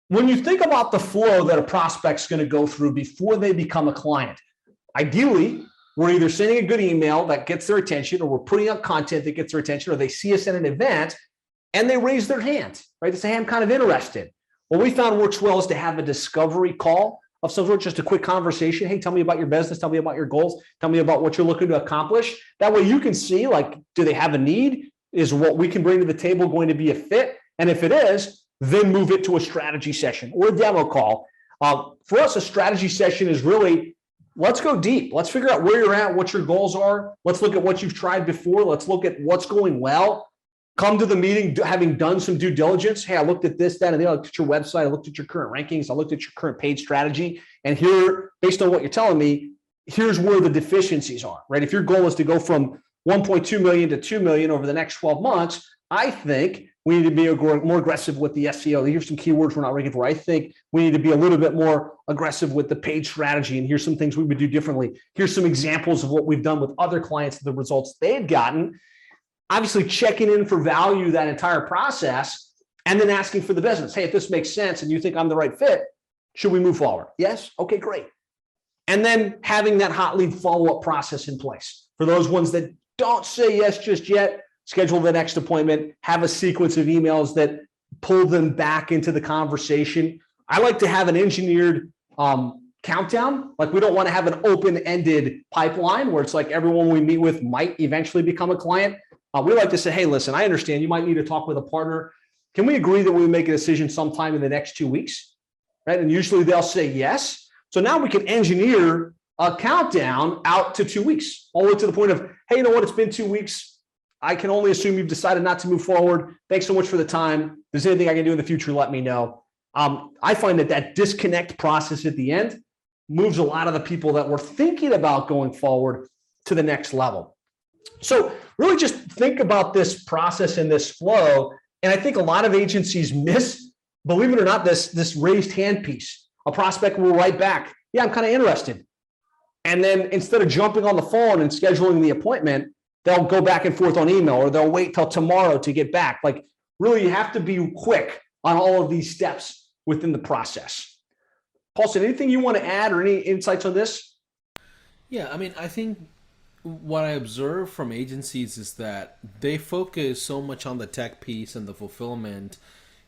when you think about the flow that a prospect's going to go through before they become a client, ideally, we're either sending a good email that gets their attention, or we're putting out content that gets their attention, or they see us at an event and they raise their hand, right? They say, hey, I'm kind of interested. What we found works well is to have a discovery call of some sort, just a quick conversation. Hey, tell me about your business. Tell me about your goals. Tell me about what you're looking to accomplish. That way you can see, like, do they have a need? Is what we can bring to the table going to be a fit? And if it is, then move it to a strategy session or a demo call. For us, a strategy session is really, let's go deep. Let's figure out where you're at, what your goals are. Let's look at what you've tried before. Let's look at what's going well. Come to the meeting having done some due diligence. Hey, I looked at this, that, and the other. I looked at your website. I looked at your current rankings. I looked at your current paid strategy. And here, based on what you're telling me, here's where the deficiencies are, right? If your goal is to go from 1.2 million to 2 million over the next 12 months, I think we need to be more aggressive with the SEO. Here's some keywords we're not ranking for. I think we need to be a little bit more aggressive with the paid strategy. And here's some things we would do differently. Here's some examples of what we've done with other clients, the results they've gotten. Obviously, checking in for value that entire process, and then asking for the business. Hey, if this makes sense and you think I'm the right fit, should we move forward? Yes? Okay, great. And then having that hot lead follow-up process in place. For those ones that don't say yes just yet, schedule the next appointment, have a sequence of emails that pull them back into the conversation. I like to have an engineered countdown. Like, we don't want to have an open-ended pipeline where it's like everyone we meet with might eventually become a client. We like to say, hey, listen, I understand you might need to talk with a partner. Can we agree that we make a decision sometime in the next 2 weeks? Right? And usually they'll say yes. So now we can engineer a countdown out to 2 weeks, all the way to the point of, hey, you know what? It's been 2 weeks. I can only assume you've decided not to move forward. Thanks so much for the time. If there's anything I can do in the future, let me know. I find that disconnect process at the end moves a lot of the people that were thinking about going forward to the next level. So really just think about this process and this flow. And I think a lot of agencies miss, believe it or not, this raised hand piece. A prospect will write back, yeah, I'm kind of interested. And then instead of jumping on the phone and scheduling the appointment, they'll go back and forth on email, or they'll wait till tomorrow to get back. Like, really, you have to be quick on all of these steps within the process. Paulson, anything you want to add or any insights on this? Yeah, I mean, I think what I observe from agencies is that they focus so much on the tech piece and the fulfillment,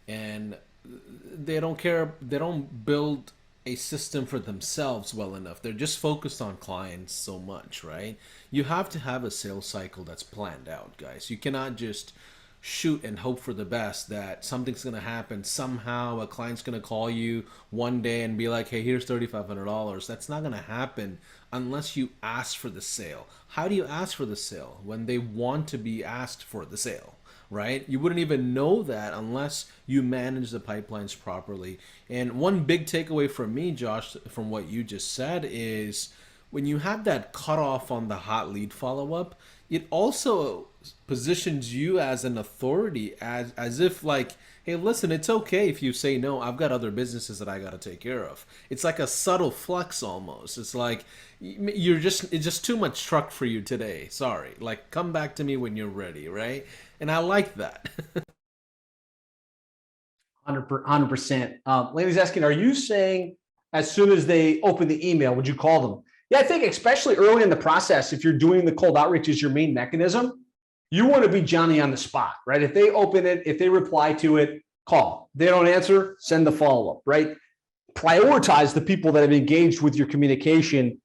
and they don't care. They don't build a system for themselves well enough. They're just focused on clients so much, right? You have to have a sales cycle that's planned out, guys. You cannot just shoot and hope for the best that something's going to happen. Somehow a client's going to call you one day and be like, hey, here's $3,500. That's not going to happen unless you ask for the sale. How do you ask for the sale? When they want to be asked for the sale, right? You wouldn't even know that unless you manage the pipelines properly. And one big takeaway from me, Josh, from what you just said is when you have that cutoff on the hot lead follow-up, it also positions you as an authority, as if like, hey, listen, it's okay if you say no. I've got other businesses that I got to take care of. It's like a subtle flex almost. It's like it's just too much truck for you today. Sorry. Like, come back to me when you're ready, right? And I like that. 100%. Lady's asking, are you saying as soon as they open the email, would you call them? Yeah, I think especially early in the process, if you're doing the cold outreach as your main mechanism, you want to be Johnny on the spot, right? If they open it, if they reply to it, call. They don't answer, send the follow-up, right? Prioritize the people that have engaged with your communication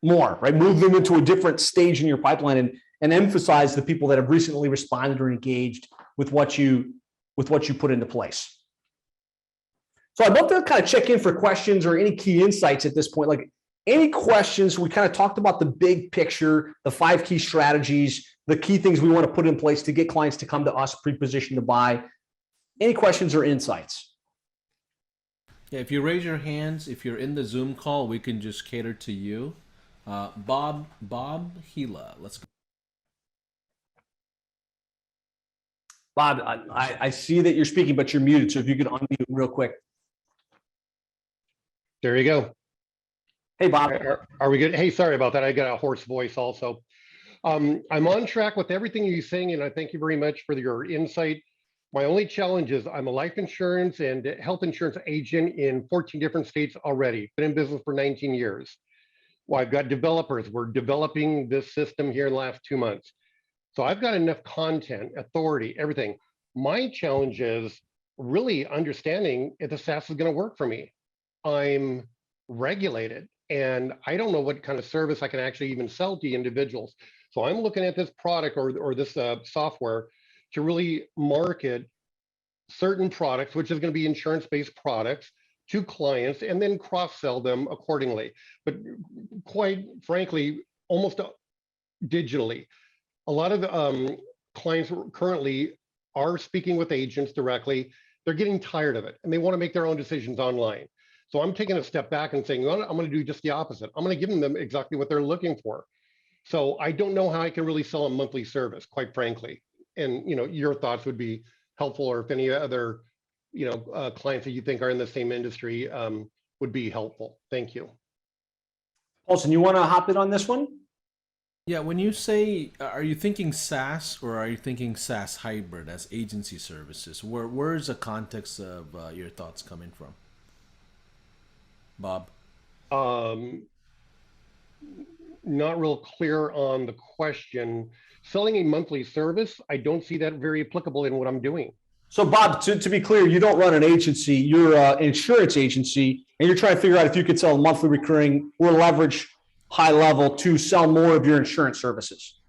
more, right? Move them into a different stage in your pipeline and emphasize the people that have recently responded or engaged with what you put into place. So I'd love to kind of check in for questions or any key insights at this point. Like, any questions? We kind of talked about the big picture, the 5 key strategies, the key things we want to put in place to get clients to come to us pre-positioned to buy. Any questions or insights? Yeah, if you raise your hands, if you're in the Zoom call, we can just cater to you. Bob Gila, let's go. Bob, I see that you're speaking, but you're muted. So if you could unmute real quick. There you go. Hey, Bob. Are we good? Hey, sorry about that. I got a hoarse voice also. I'm on track with everything you're saying, and I thank you very much for your insight. My only challenge is I'm a life insurance and health insurance agent in 14 different states already. Been in business for 19 years. Well, I've got developers. We're developing this system here in the last 2 months. So I've got enough content, authority, everything. My challenge is really understanding if the SaaS is going to work for me. I'm regulated and I don't know what kind of service I can actually even sell to individuals. So I'm looking at this product or this software to really market certain products, which is going to be insurance-based products, to clients and then cross-sell them accordingly. But quite frankly, almost digitally. A lot of clients currently are speaking with agents directly. They're getting tired of it and they want to make their own decisions online. So I'm taking a step back and saying, well, I'm going to do just the opposite. I'm going to give them exactly what they're looking for. So I don't know how I can really sell a monthly service, quite frankly. And your thoughts would be helpful, or if any other clients that you think are in the same industry would be helpful. Thank you. Paulson, you want to hop in on this one? Yeah, when you say, are you thinking SaaS or are you thinking SaaS hybrid as agency services? Where's the context of your thoughts coming from? Bob? Not real clear on the question. Selling a monthly service, I don't see that very applicable in what I'm doing. So Bob, to be clear, you don't run an agency, you're an insurance agency, and you're trying to figure out if you could sell a monthly recurring or leverage high level to sell more of your insurance services.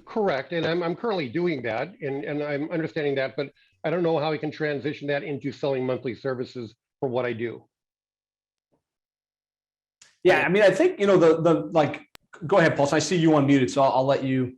Correct, and I'm currently doing that, and I'm understanding that, but I don't know how I can transition that into selling monthly services for what I do. Yeah, I mean, I think, go ahead, Paulson. I see you unmuted, so I'll let you.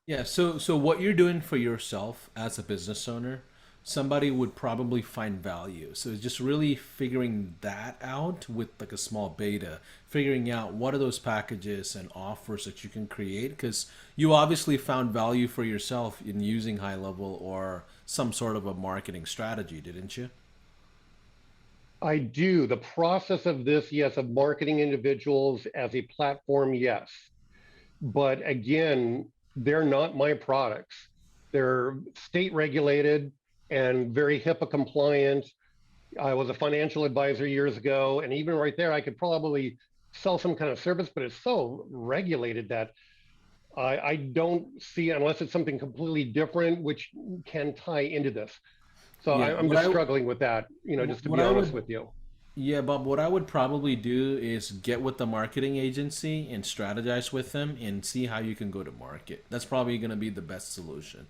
Yeah, so what you're doing for yourself as a business owner, somebody would probably find value. So it's just really figuring that out with like a small beta, figuring out what are those packages and offers that you can create, because you obviously found value for yourself in using high level or some sort of a marketing strategy, didn't you? I do. The process of this, yes, of marketing individuals as a platform, yes. But again, they're not my products. They're state regulated and very HIPAA compliant. I was a financial advisor years ago, and even right there, I could probably sell some kind of service, but it's so regulated that I don't see, unless it's something completely different, which can tie into this. So yeah, I'm just struggling with that, just to be honest with you. Yeah, Bob, what I would probably do is get with the marketing agency and strategize with them and see how you can go to market. That's probably going to be the best solution.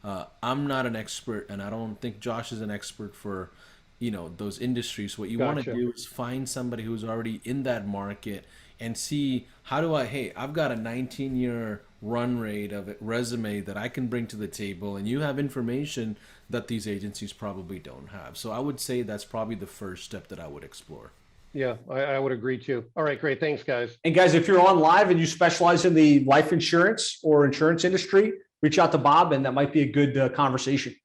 I'm not an expert, and I don't think Josh is an expert for, those industries. What you want to do is find somebody who's already in that market and see I've got a 19-year run rate of resume that I can bring to the table, and you have information that these agencies probably don't have. So I would say that's probably the first step that I would explore. Yeah, I would agree too. All right, great. Thanks, guys. And guys, if you're on live and you specialize in the life insurance or insurance industry, reach out to Bob, and that might be a good conversation.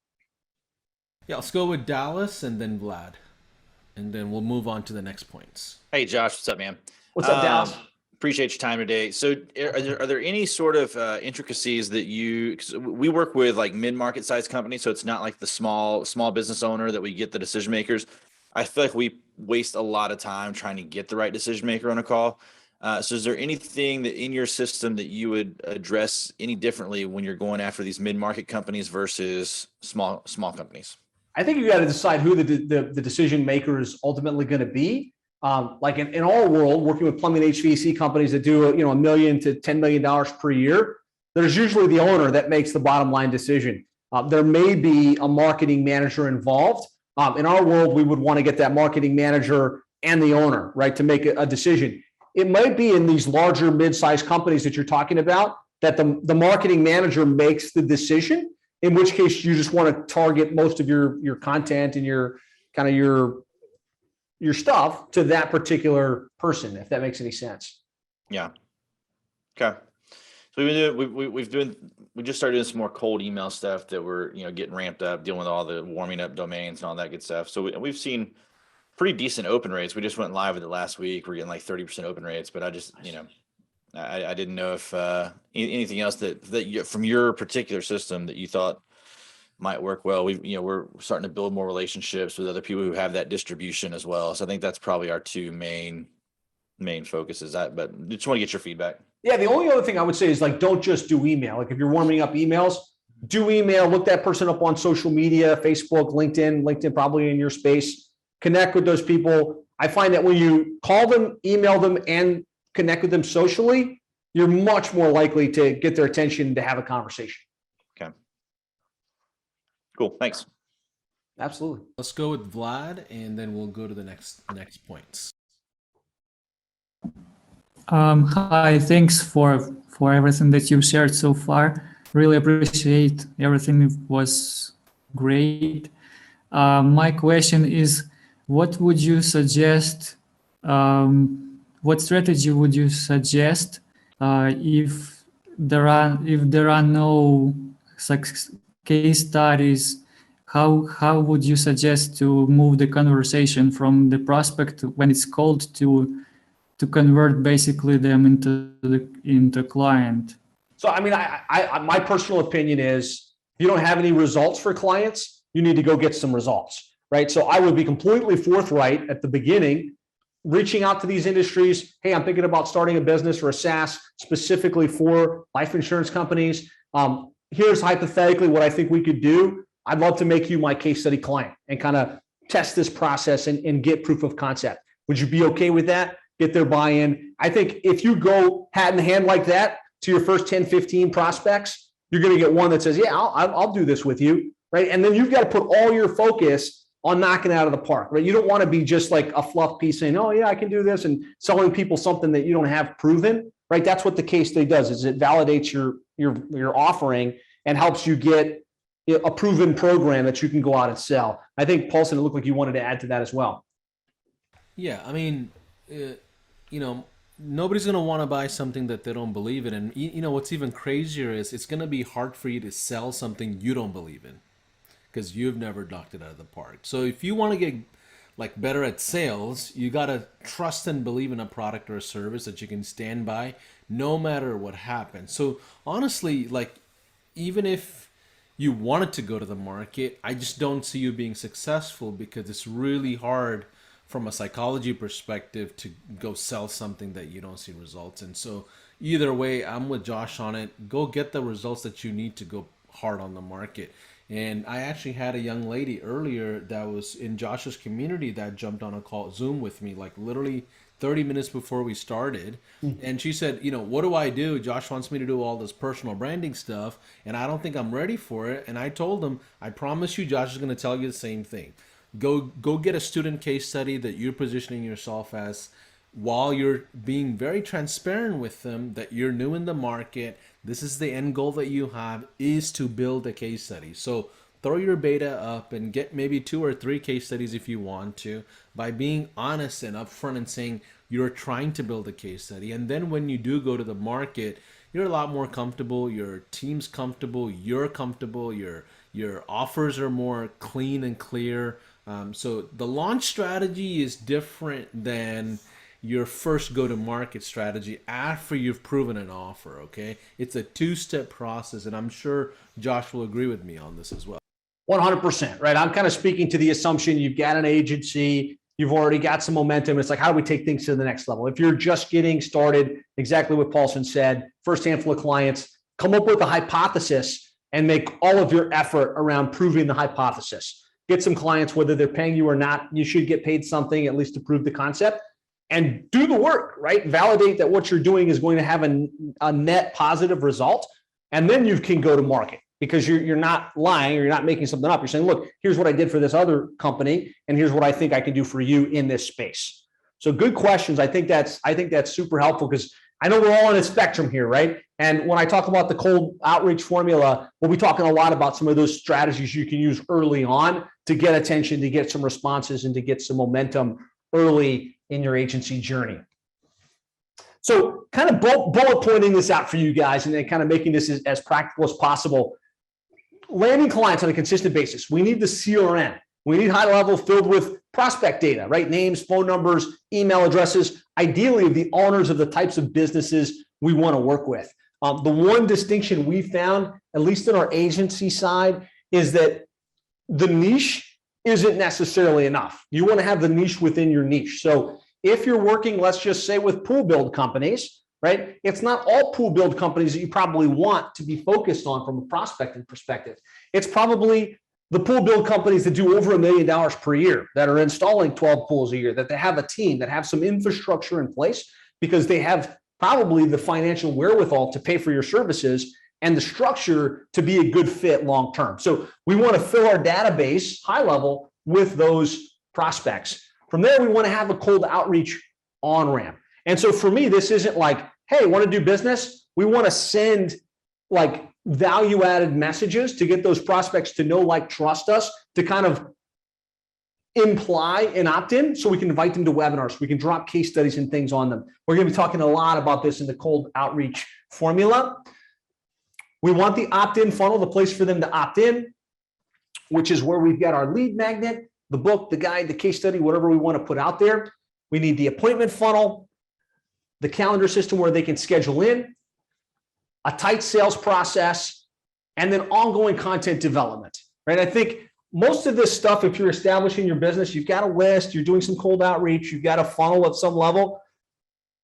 Yeah, let's go with Dallas and then Vlad, and then we'll move on to the next points. Hey, Josh, what's up, man? What's up, Dallas? Appreciate your time today. So are there any sort of intricacies that cause we work with like mid-market size companies, so it's not like the small business owner that we get the decision makers. I feel like we waste a lot of time trying to get the right decision maker on a call. So is there anything that in your system that you would address any differently when you're going after these mid-market companies versus small companies? I think you got to decide who the decision maker is ultimately going to be. Like in our world, working with plumbing HVAC companies that do $1 million to $10 million per year, there's usually the owner that makes the bottom line decision. There may be a marketing manager involved. In our world, we would want to get that marketing manager and the owner, right, to make a decision. It might be in these larger mid-sized companies that you're talking about that the marketing manager makes the decision, in which case you just want to target most of your content and your kind of your stuff to that particular person, if that makes any sense. Yeah. Okay. So we've been we just started doing some more cold email stuff that we're, getting ramped up, dealing with all the warming up domains and all that good stuff. So we've seen pretty decent open rates. We just went live with it last week. We're getting like 30% open rates, but I just, I didn't know if anything else that you, from your particular system that you thought might work well. We're starting to build more relationships with other people who have that distribution as well. So I think that's probably our two main focuses. But just want to get your feedback. Yeah, the only other thing I would say is like, don't just do email. Like if you're warming up emails, do email, look that person up on social media, Facebook, LinkedIn probably in your space, connect with those people. I find that when you call them, email them, and connect with them socially, you're much more likely to get their attention to have a conversation. Okay. Cool. Thanks. Absolutely. Let's go with Vlad, and then we'll go to the next points. Hi, thanks for everything that you've shared so far. Really appreciate everything. It was great. My question is, what would you suggest? What strategy would you suggest if there are no case studies? How would you suggest to move the conversation from the prospect when it's cold to convert basically them into client? So, I mean, I my personal opinion is if you don't have any results for clients, you need to go get some results, right? So I would be completely forthright at the beginning, reaching out to these industries. Hey, I'm thinking about starting a business or a SaaS specifically for life insurance companies. Here's hypothetically what I think we could do. I'd love to make you my case study client and kind of test this process and get proof of concept. Would you be okay with that? Get their buy-in. I think if you go hat in hand like that to your first 10, 15 prospects, you're going to get one that says, yeah, I'll do this with you, right? And then you've got to put all your focus on knocking it out of the park, right? You don't want to be just like a fluff piece saying, oh yeah, I can do this, and selling people something that you don't have proven, right? That's what the case study does, is it validates your offering and helps you get a proven program that you can go out and sell. I think, Paulson, it looked like you wanted to add to that as well. Yeah, I mean, nobody's going to want to buy something that they don't believe in. And what's even crazier is it's going to be hard for you to sell something you don't believe in because you've never knocked it out of the park. So if you want to get like better at sales, you got to trust and believe in a product or a service that you can stand by no matter what happens. So honestly, like even if you wanted to go to the market, I just don't see you being successful because it's really hard from a psychology perspective to go sell something that you don't see results in. So either way, I'm with Josh on it. Go get the results that you need to go hard on the market. And I actually had a young lady earlier that was in Josh's community that jumped on a call Zoom with me, like literally 30 minutes before we started. And she said, what do I do? Josh wants me to do all this personal branding stuff, and I don't think I'm ready for it. And I told him, I promise you, Josh is going to tell you the same thing. Go get a student case study that you're positioning yourself as, while you're being very transparent with them that you're new in the market. This is the end goal that you have, is to build a case study. So throw your beta up and get maybe 2 or 3 case studies if you want to, by being honest and upfront and saying you're trying to build a case study. And then when you do go to the market, you're a lot more comfortable, your team's comfortable, you're comfortable, your offers are more clean and clear. So the launch strategy is different than your first go-to-market strategy after you've proven an offer, okay? It's a 2-step process, and I'm sure Josh will agree with me on this as well. 100%, right? I'm kind of speaking to the assumption you've got an agency, you've already got some momentum. It's like, how do we take things to the next level? If you're just getting started, exactly what Paulson said, first handful of clients, come up with a hypothesis and make all of your effort around proving the hypothesis. Get some clients, whether they're paying you or not, you should get paid something at least to prove the concept, and do the work, right? Validate that what you're doing is going to have a net positive result. And then you can go to market, because you're not lying or you're not making something up. You're saying, look, here's what I did for this other company, and here's what I think I can do for you in this space. So good questions. I think that's super helpful, because I know we're all on a spectrum here, right? And when I talk about the cold outreach formula, we'll be talking a lot about some of those strategies you can use early on to get attention, to get some responses, and to get some momentum early in your agency journey. So kind of bullet pointing this out for you guys and then kind of making this as practical as possible. Landing clients on a consistent basis. We need the CRM. We need high level filled with prospect data, right? Names, phone numbers, email addresses, ideally the owners of the types of businesses we want to work with. The one distinction we found, at least in our agency side, is that the niche isn't necessarily enough. You want to have the niche within your niche. So if you're working, let's just say with pool build companies, right? It's not all pool build companies that you probably want to be focused on from a prospecting perspective. It's probably the pool build companies that do over $1 million per year, that are installing 12 pools a year, that they have a team, that have some infrastructure in place because they have probably the financial wherewithal to pay for your services and the structure to be a good fit long-term. So we want to fill our database high level with those prospects. From there, we want to have a cold outreach on-ramp. And so for me, this isn't like, hey, want to do business? We want to send like value-added messages to get those prospects to know, like, trust us, to kind of imply an opt-in so we can invite them to webinars. We can drop case studies and things on them. We're going to be talking a lot about this in the cold outreach formula. We want the opt-in funnel, the place for them to opt in, which is where we've got our lead magnet, the book, the guide, the case study, whatever we want to put out there. We need the appointment funnel, the calendar system where they can schedule in, a tight sales process, and then ongoing content development, right? I think most of this stuff, if you're establishing your business, you've got a list, you're doing some cold outreach, you've got a funnel at some level,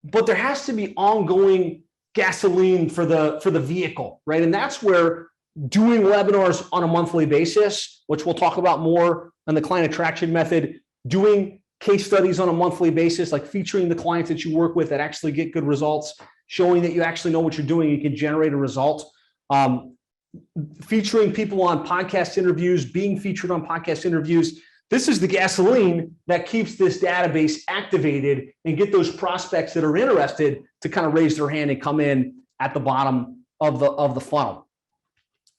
but there has to be ongoing gasoline for the vehicle, right? And that's where doing webinars on a monthly basis, which we'll talk about more on the client attraction method, doing case studies on a monthly basis, like featuring the clients that you work with that actually get good results, showing that you actually know what you're doing, you can generate a result. Featuring people on podcast interviews, being featured on podcast interviews. This is the gasoline that keeps this database activated and get those prospects that are interested to kind of raise their hand and come in at the bottom of the funnel.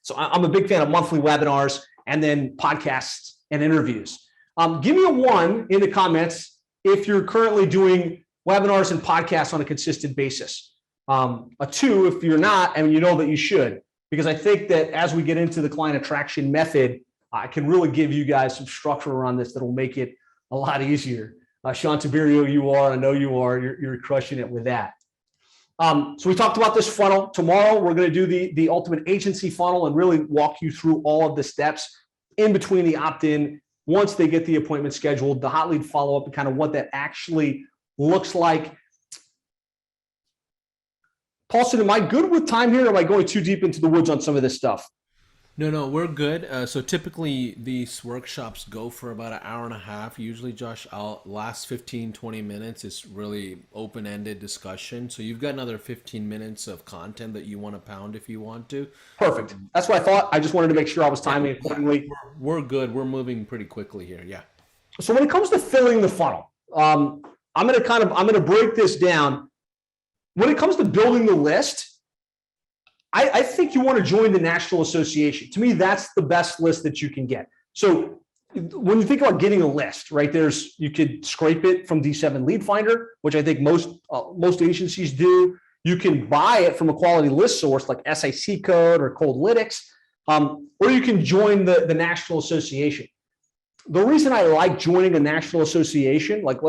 So I'm a big fan of monthly webinars and then podcasts and interviews. Give me a 1 in the comments if you're currently doing webinars and podcasts on a consistent basis. A 2 if you're not, and you know that you should, because I think that as we get into the client attraction method, I can really give you guys some structure around this that will make it a lot easier. Sean Tiberio, you are, I know you are, you're crushing it with that. So we talked about this funnel. Tomorrow, we're going to do the ultimate agency funnel and really walk you through all of the steps in between the opt-in, once they get the appointment scheduled, the hot lead follow-up, and kind of what that actually looks like. Paulson, am I good with time here, or am I going too deep into the woods on some of this stuff? No, we're good. So typically these workshops go for about an hour and a half. Usually, Josh, last 15, 20 minutes is really open-ended discussion. So you've got another 15 minutes of content that you want to pound if you want to. Perfect. That's what I thought. I just wanted to make sure I was timing accordingly. We're good. We're moving pretty quickly here. Yeah. So when it comes to filling the funnel, I'm going to break this down. When it comes to building the list, I think you want to join the National Association. To me, that's the best list that you can get. So when you think about getting a list, right, you could scrape it from D7 Lead Finder, which I think most agencies do. You can buy it from a quality list source like SIC Code or Coldlytics, or you can join the National Association. The reason I like joining a National Association, like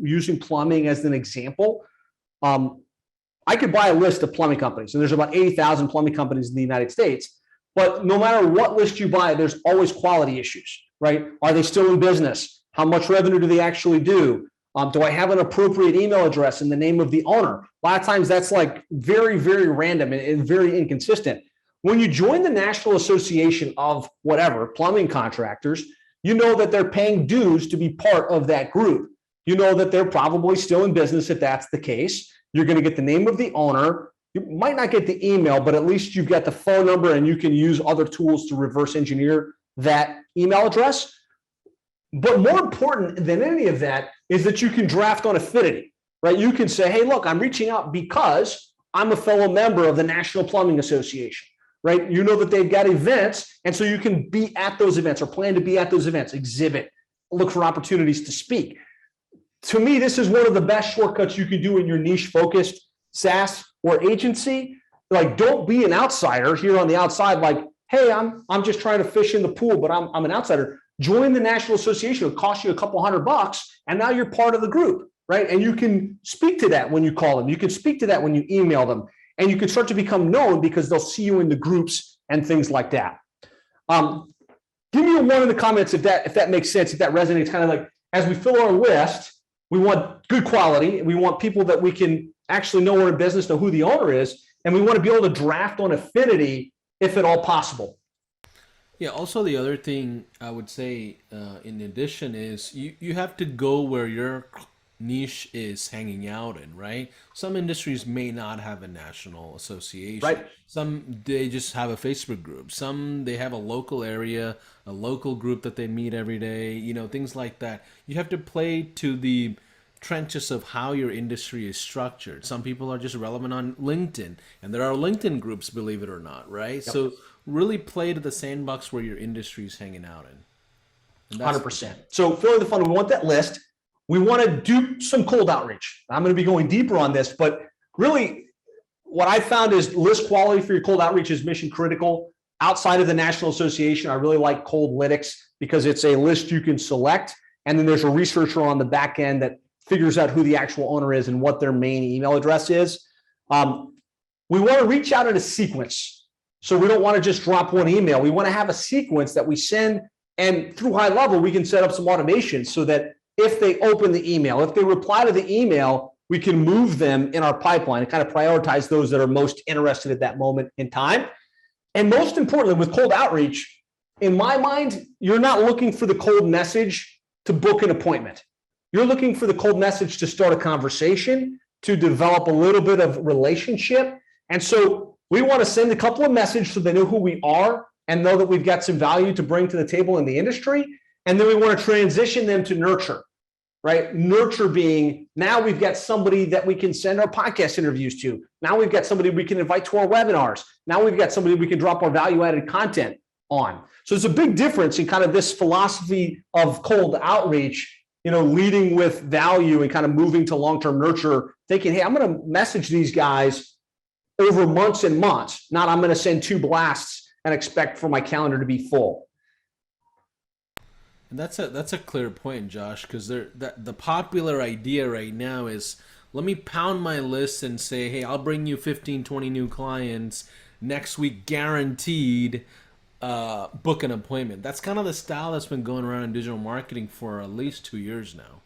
using plumbing as an example, I could buy a list of plumbing companies, and there's about 80,000 plumbing companies in the United States. But no matter what list you buy, there's always quality issues, right? Are they still in business? How much revenue do they actually do? Do I have an appropriate email address and the name of the owner? A lot of times that's like very, very random and very inconsistent. When you join the National Association of whatever, plumbing contractors, you know that they're paying dues to be part of that group. You know that they're probably still in business if that's the case. You're going to get the name of the owner. You might not get the email, but at least you've got the phone number and you can use other tools to reverse engineer that email address. But more important than any of that is that you can draft on affinity, right? You can say, hey, look, I'm reaching out because I'm a fellow member of the National Plumbing Association, right? You know that they've got events, and so you can be at those events or plan to be at those events, exhibit, look for opportunities to speak. To me, this is one of the best shortcuts you can do in your niche-focused SaaS or agency, like don't be an outsider here on the outside. Like, hey, I'm just trying to fish in the pool, but I'm an outsider. Join the National Association. It'll cost you a couple $100, and now you're part of the group, right? And you can speak to that when you call them. You can speak to that when you email them, and you can start to become known because they'll see you in the groups and things like that. Give me one in the comments if that makes sense, if that resonates. Kind of like as we fill our list, we want good quality. We want people that we can actually know we're in business, know who the owner is, and we want to be able to draft on affinity if at all possible. Yeah, also the other thing I would say in addition is you have to go where your niche is hanging out in, right? Some industries may not have a national association. Right. Some they just have a Facebook group. Some they have a local area, a local group that they meet every day, you know, things like that. You have to play to the trenches of how your industry is structured. Some people are just relevant on LinkedIn, and there are LinkedIn groups, believe it or not, right? Yep. So really play to the sandbox where your industry is hanging out in. 100%. So filling the funnel, we want that list. We want to do some cold outreach. I'm going to be going deeper on this, but really what I found is list quality for your cold outreach is mission critical. Outside of the National Association, I really like Coldlytics because it's a list you can select. And then there's a researcher on the back end that figures out who the actual owner is and what their main email address is. We want to reach out in a sequence. So we don't want to just drop one email. We want to have a sequence that we send, and through high level, we can set up some automation so that if they open the email, if they reply to the email, we can move them in our pipeline and kind of prioritize those that are most interested at that moment in time. And most importantly, with cold outreach, in my mind, you're not looking for the cold message to book an appointment. You're looking for the cold message to start a conversation, to develop a little bit of relationship. And so we want to send a couple of messages so they know who we are and know that we've got some value to bring to the table in the industry. And then we want to transition them to nurture, right? Nurture being, now we've got somebody that we can send our podcast interviews to. Now we've got somebody we can invite to our webinars. Now we've got somebody we can drop our value-added content on. So there's a big difference in kind of this philosophy of cold outreach, you know, leading with value and kind of moving to long-term nurture, thinking, hey, I'm going to message these guys over months and months, not I'm going to send 2 blasts and expect for my calendar to be full. And that's a clear point, Josh, because the popular idea right now is, let me pound my list and say, hey, I'll bring you 15, 20 new clients next week, guaranteed, book an appointment. That's kind of the style that's been going around in digital marketing for at least 2 years now.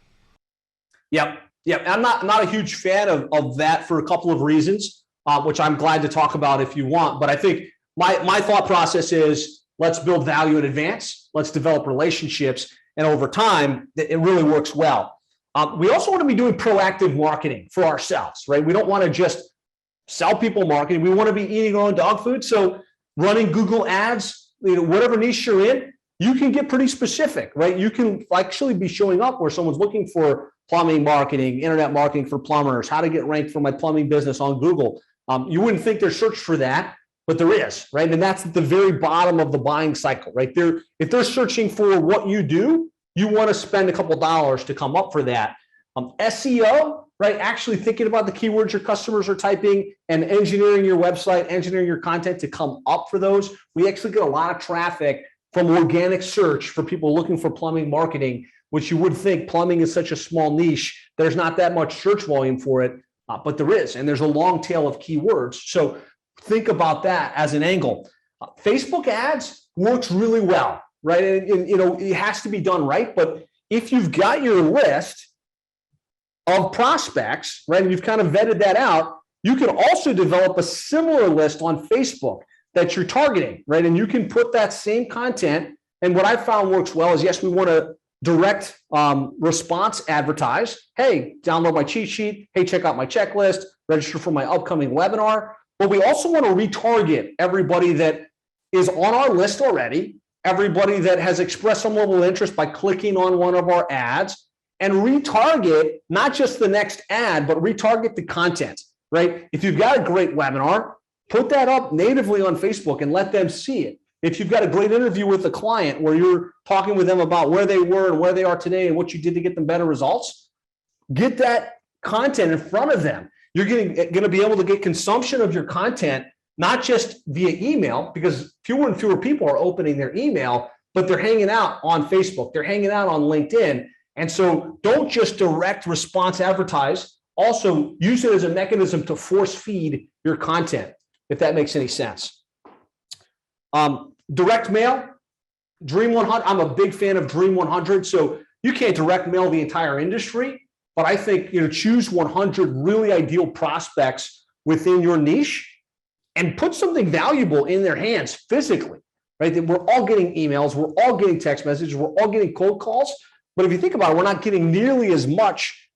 Yep. I'm not a huge fan of that for a couple of reasons, which I'm glad to talk about if you want. But I think my thought process is, let's build value in advance. Let's develop relationships. And over time, it really works well. We also want to be doing proactive marketing for ourselves, right? We don't want to just sell people marketing. We want to be eating our own dog food. So running Google ads, whatever niche you're in, you can get pretty specific, right? You can actually be showing up where someone's looking for plumbing marketing, internet marketing for plumbers, how to get ranked for my plumbing business on Google. You wouldn't think there's search for that, but there is, right? And that's at the very bottom of the buying cycle, right? If they're searching for what you do, you want to spend a couple dollars to come up for that. SEO, right? Actually thinking about the keywords your customers are typing and engineering your website, engineering your content to come up for those. We actually get a lot of traffic from organic search for people looking for plumbing marketing, which you would think plumbing is such a small niche. There's not that much search volume for it, but there is, and there's a long tail of keywords. So think about that as an angle. Facebook ads works really well, right? And it has to be done right. But if you've got your list of prospects, right, and you've kind of vetted that out, you can also develop a similar list on Facebook that you're targeting, right? And you can put that same content. And what I found works well is, yes, we want to direct response advertise. Hey, download my cheat sheet. Hey, check out my checklist, register for my upcoming webinar. But we also want to retarget everybody that is on our list already, everybody that has expressed some level of interest by clicking on one of our ads, and retarget not just the next ad, but retarget the content, right? If you've got a great webinar, put that up natively on Facebook and let them see it. If you've got a great interview with a client where you're talking with them about where they were and where they are today and what you did to get them better results, get that content in front of them. You're going to be able to get consumption of your content, not just via email, because fewer and fewer people are opening their email, but they're hanging out on Facebook. They're hanging out on LinkedIn. And so don't just direct response advertise. Also use it as a mechanism to force feed your content, if that makes any sense. Direct mail, Dream 100. I'm a big fan of Dream 100. So you can't direct mail the entire industry, but I think, choose 100 really ideal prospects within your niche and put something valuable in their hands physically, right? That we're all getting emails, we're all getting text messages, we're all getting cold calls. But if you think about it, we're not getting nearly as much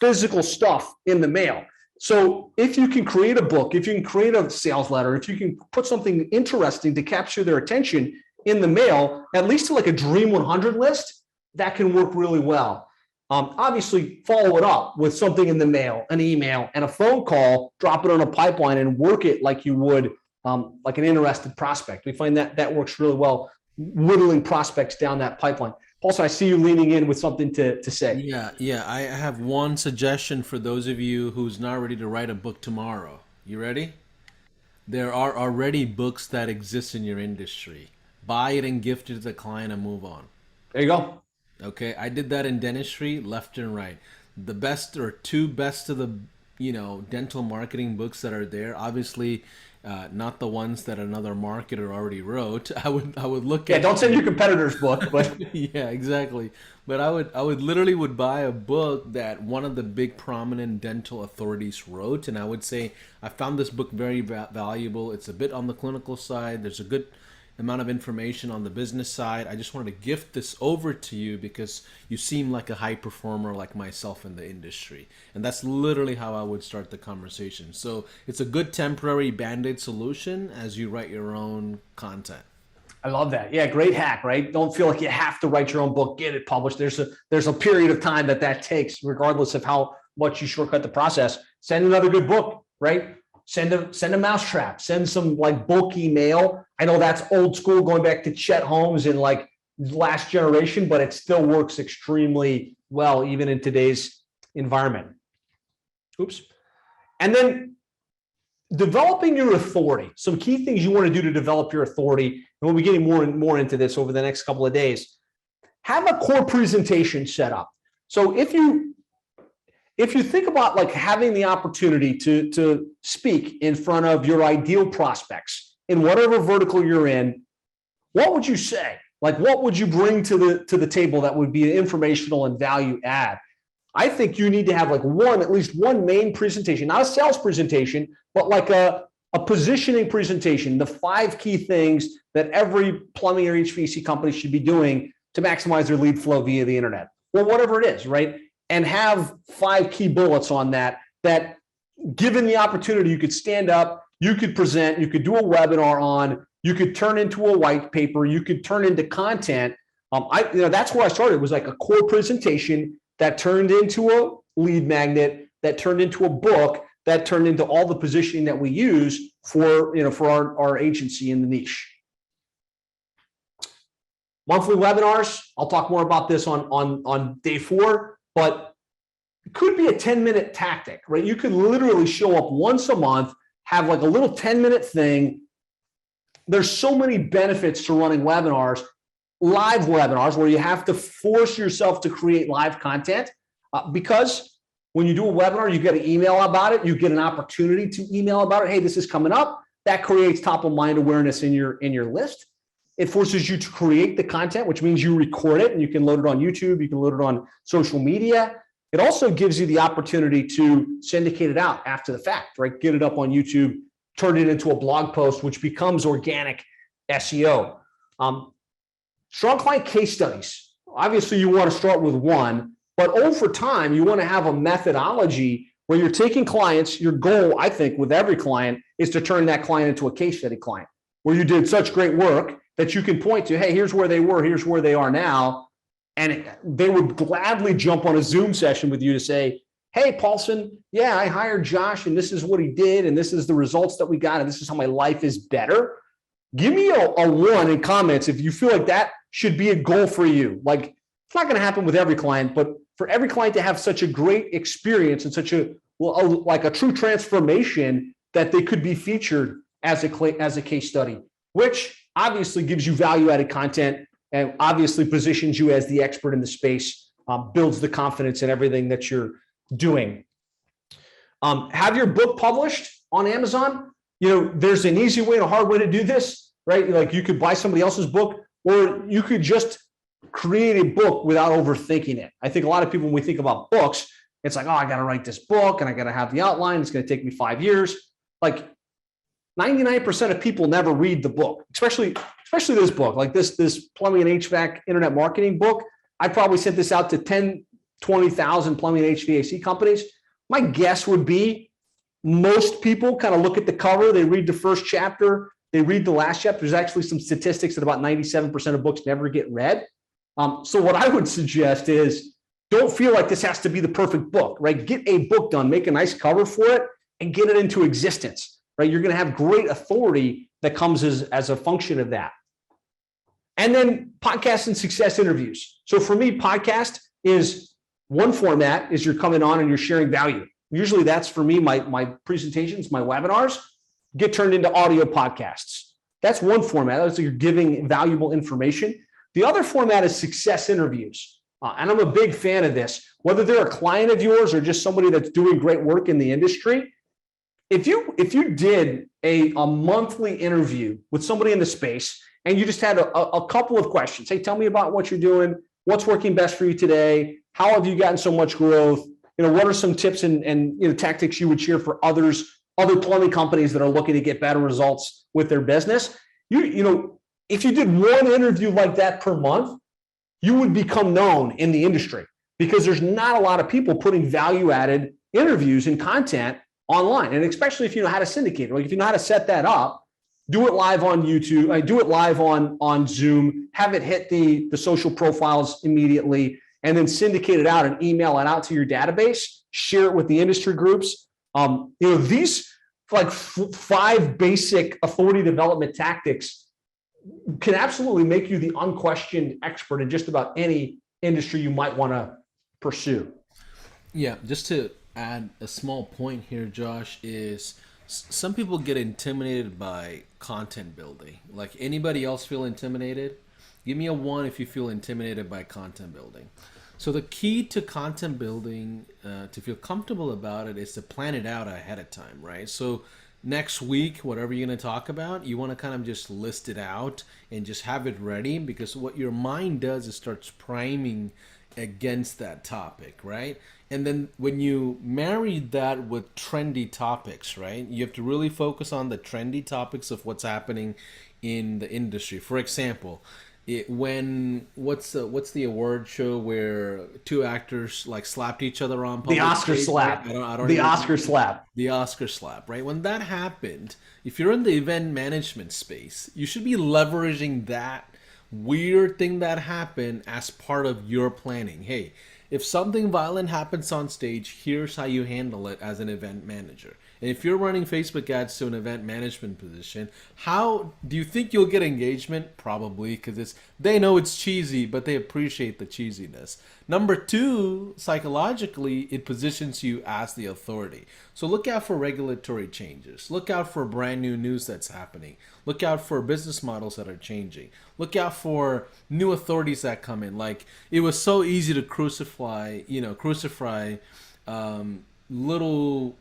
physical stuff in the mail. So if you can create a book, if you can create a sales letter, if you can put something interesting to capture their attention in the mail, at least to like a Dream 100 list, that can work really well. Obviously, follow it up with something in the mail, an email, and a phone call, drop it on a pipeline and work it like you would like an interested prospect. We find that that works really well, whittling prospects down that pipeline. Also, I see you leaning in with something to say. Yeah. I have one suggestion for those of you who's not ready to write a book tomorrow. You ready? There are already books that exist in your industry. Buy it and gift it to the client and move on. There you go. Okay, I did that in dentistry, left and right. The best or two best of the, dental marketing books that are there. Obviously, not the ones that another marketer already wrote. I would look at. Yeah, don't send your competitor's book, but yeah, exactly. But I would literally buy a book that one of the big prominent dental authorities wrote, and I would say I found this book very valuable. It's a bit on the clinical side. There's a good amount of information on the business side. I just wanted to gift this over to you because you seem like a high performer like myself in the industry. And that's literally how I would start the conversation. So it's a good temporary band-aid solution as you write your own content. I love that. Yeah, great hack, right? Don't feel like you have to write your own book, get it published. There's a period of time that takes, regardless of how much you shortcut the process. Send another good book, right? Send a mousetrap, send some like bulky mail. I know that's old school, going back to Chet Holmes and like last generation, but it still works extremely well, even in today's environment. Oops. And then developing your authority. Some key things you want to do to develop your authority. And we'll be getting more and more into this over the next couple of days. Have a core presentation set up. So if you think about like having the opportunity to speak in front of your ideal prospects in whatever vertical you're in, what would you say? Like, what would you bring to the table that would be informational and value add? I think you need to have like at least one main presentation, not a sales presentation, but like a positioning presentation, the 5 key things that every plumbing or HVAC company should be doing to maximize their lead flow via the internet. Well, whatever it is, right? And have 5 key bullets on that given the opportunity, you could stand up, you could present, you could do a webinar on, you could turn into a white paper, you could turn into content. That's where I started. It was like a core presentation that turned into a lead magnet, that turned into a book, that turned into all the positioning that we use for our agency in the niche. Monthly webinars. I'll talk more about this on day 4. But it could be a 10-minute tactic, right? You could literally show up once a month, have like a little 10-minute thing. There's so many benefits to running webinars, live webinars, where you have to force yourself to create live content because when you do a webinar, you get an email about it. You get an opportunity to email about it. Hey, this is coming up. That creates top of mind awareness in your list. It forces you to create the content, which means you record it and you can load it on YouTube. You can load it on social media. It also gives you the opportunity to syndicate it out after the fact, right? Get it up on YouTube, turn it into a blog post, which becomes organic SEO. Strong client case studies. Obviously, you want to start with one, but over time, you want to have a methodology where you're taking clients. Your goal, I think, with every client is to turn that client into a case study client, where you did such great work that you can point to, hey, here's where they were, here's where they are now. And they would gladly jump on a Zoom session with you to say, hey, Paulson, yeah, I hired Josh and this is what he did and this is the results that we got and this is how my life is better. Give me a 1 in comments if you feel like that should be a goal for you. Like, it's not going to happen with every client, but for every client to have such a great experience and such a like a true transformation that they could be featured as a case study, which obviously gives you value-added content and obviously positions you as the expert in the space, builds the confidence in everything that you're doing. Have your book published on Amazon. There's an easy way and a hard way to do this, right? Like you could buy somebody else's book, or you could just create a book without overthinking it. I think a lot of people, when we think about books, it's like, oh, I got to write this book and I got to have the outline. It's going to take me 5 years. Like 99% of people never read the book, especially this book, like this plumbing and HVAC internet marketing book. I probably sent this out to 10, 20,000 plumbing and HVAC companies. My guess would be most people kind of look at the cover, they read the first chapter, they read the last chapter. There's actually some statistics that about 97% of books never get read. So what I would suggest is don't feel like this has to be the perfect book, right? Get a book done, make a nice cover for it, and get it into existence, right? You're going to have great authority that comes as a function of that. And then podcast and success interviews. So for me, podcast is one format is you're coming on and you're sharing value. Usually that's for me, my presentations, my webinars get turned into audio podcasts. That's one format. That's you're giving valuable information. The other format is success interviews. And I'm a big fan of this, whether they're a client of yours or just somebody that's doing great work in the industry. If you did a monthly interview with somebody in the space and you just had a couple of questions, hey, tell me about what you're doing, what's working best for you today, how have you gotten so much growth, what are some tips and tactics you would share for other plumbing companies that are looking to get better results with their business. If you did one interview like that per month, you would become known in the industry because there's not a lot of people putting value-added interviews and content online. And especially if you know how to syndicate it, like if you know how to set that up, do it live on YouTube, do it live on Zoom, have it hit the social profiles immediately, and then syndicate it out and email it out to your database, share it with the industry groups. These like 5 basic authority development tactics can absolutely make you the unquestioned expert in just about any industry you might want to pursue. Yeah, just to add a small point here, Josh, is some people get intimidated by content building. Like anybody else feel intimidated? Give me a 1 if you feel intimidated by content building. So the key to content building, to feel comfortable about it, is to plan it out ahead of time, right? So next week, whatever you're going to talk about, you want to kind of just list it out and just have it ready, because what your mind does is starts priming against that topic, right? And then when you marry that with trendy topics, right, you have to really focus on the trendy topics of what's happening in the industry. For example, what's the award show where 2 actors like slapped each other on public the Oscar stage, slap. Right? The Oscar slap. The Oscar slap, right? When that happened, if you're in the event management space, you should be leveraging that weird thing that happened as part of your planning. Hey, if something violent happens on stage, here's how you handle it as an event manager. And if you're running Facebook ads to an event management position, how do you think you'll get engagement? Probably, because they know it's cheesy, but they appreciate the cheesiness. Number 2, psychologically, it positions you as the authority. So look out for regulatory changes. Look out for brand new news that's happening. Look out for business models that are changing. Look out for new authorities that come in. Like it was so easy to crucify little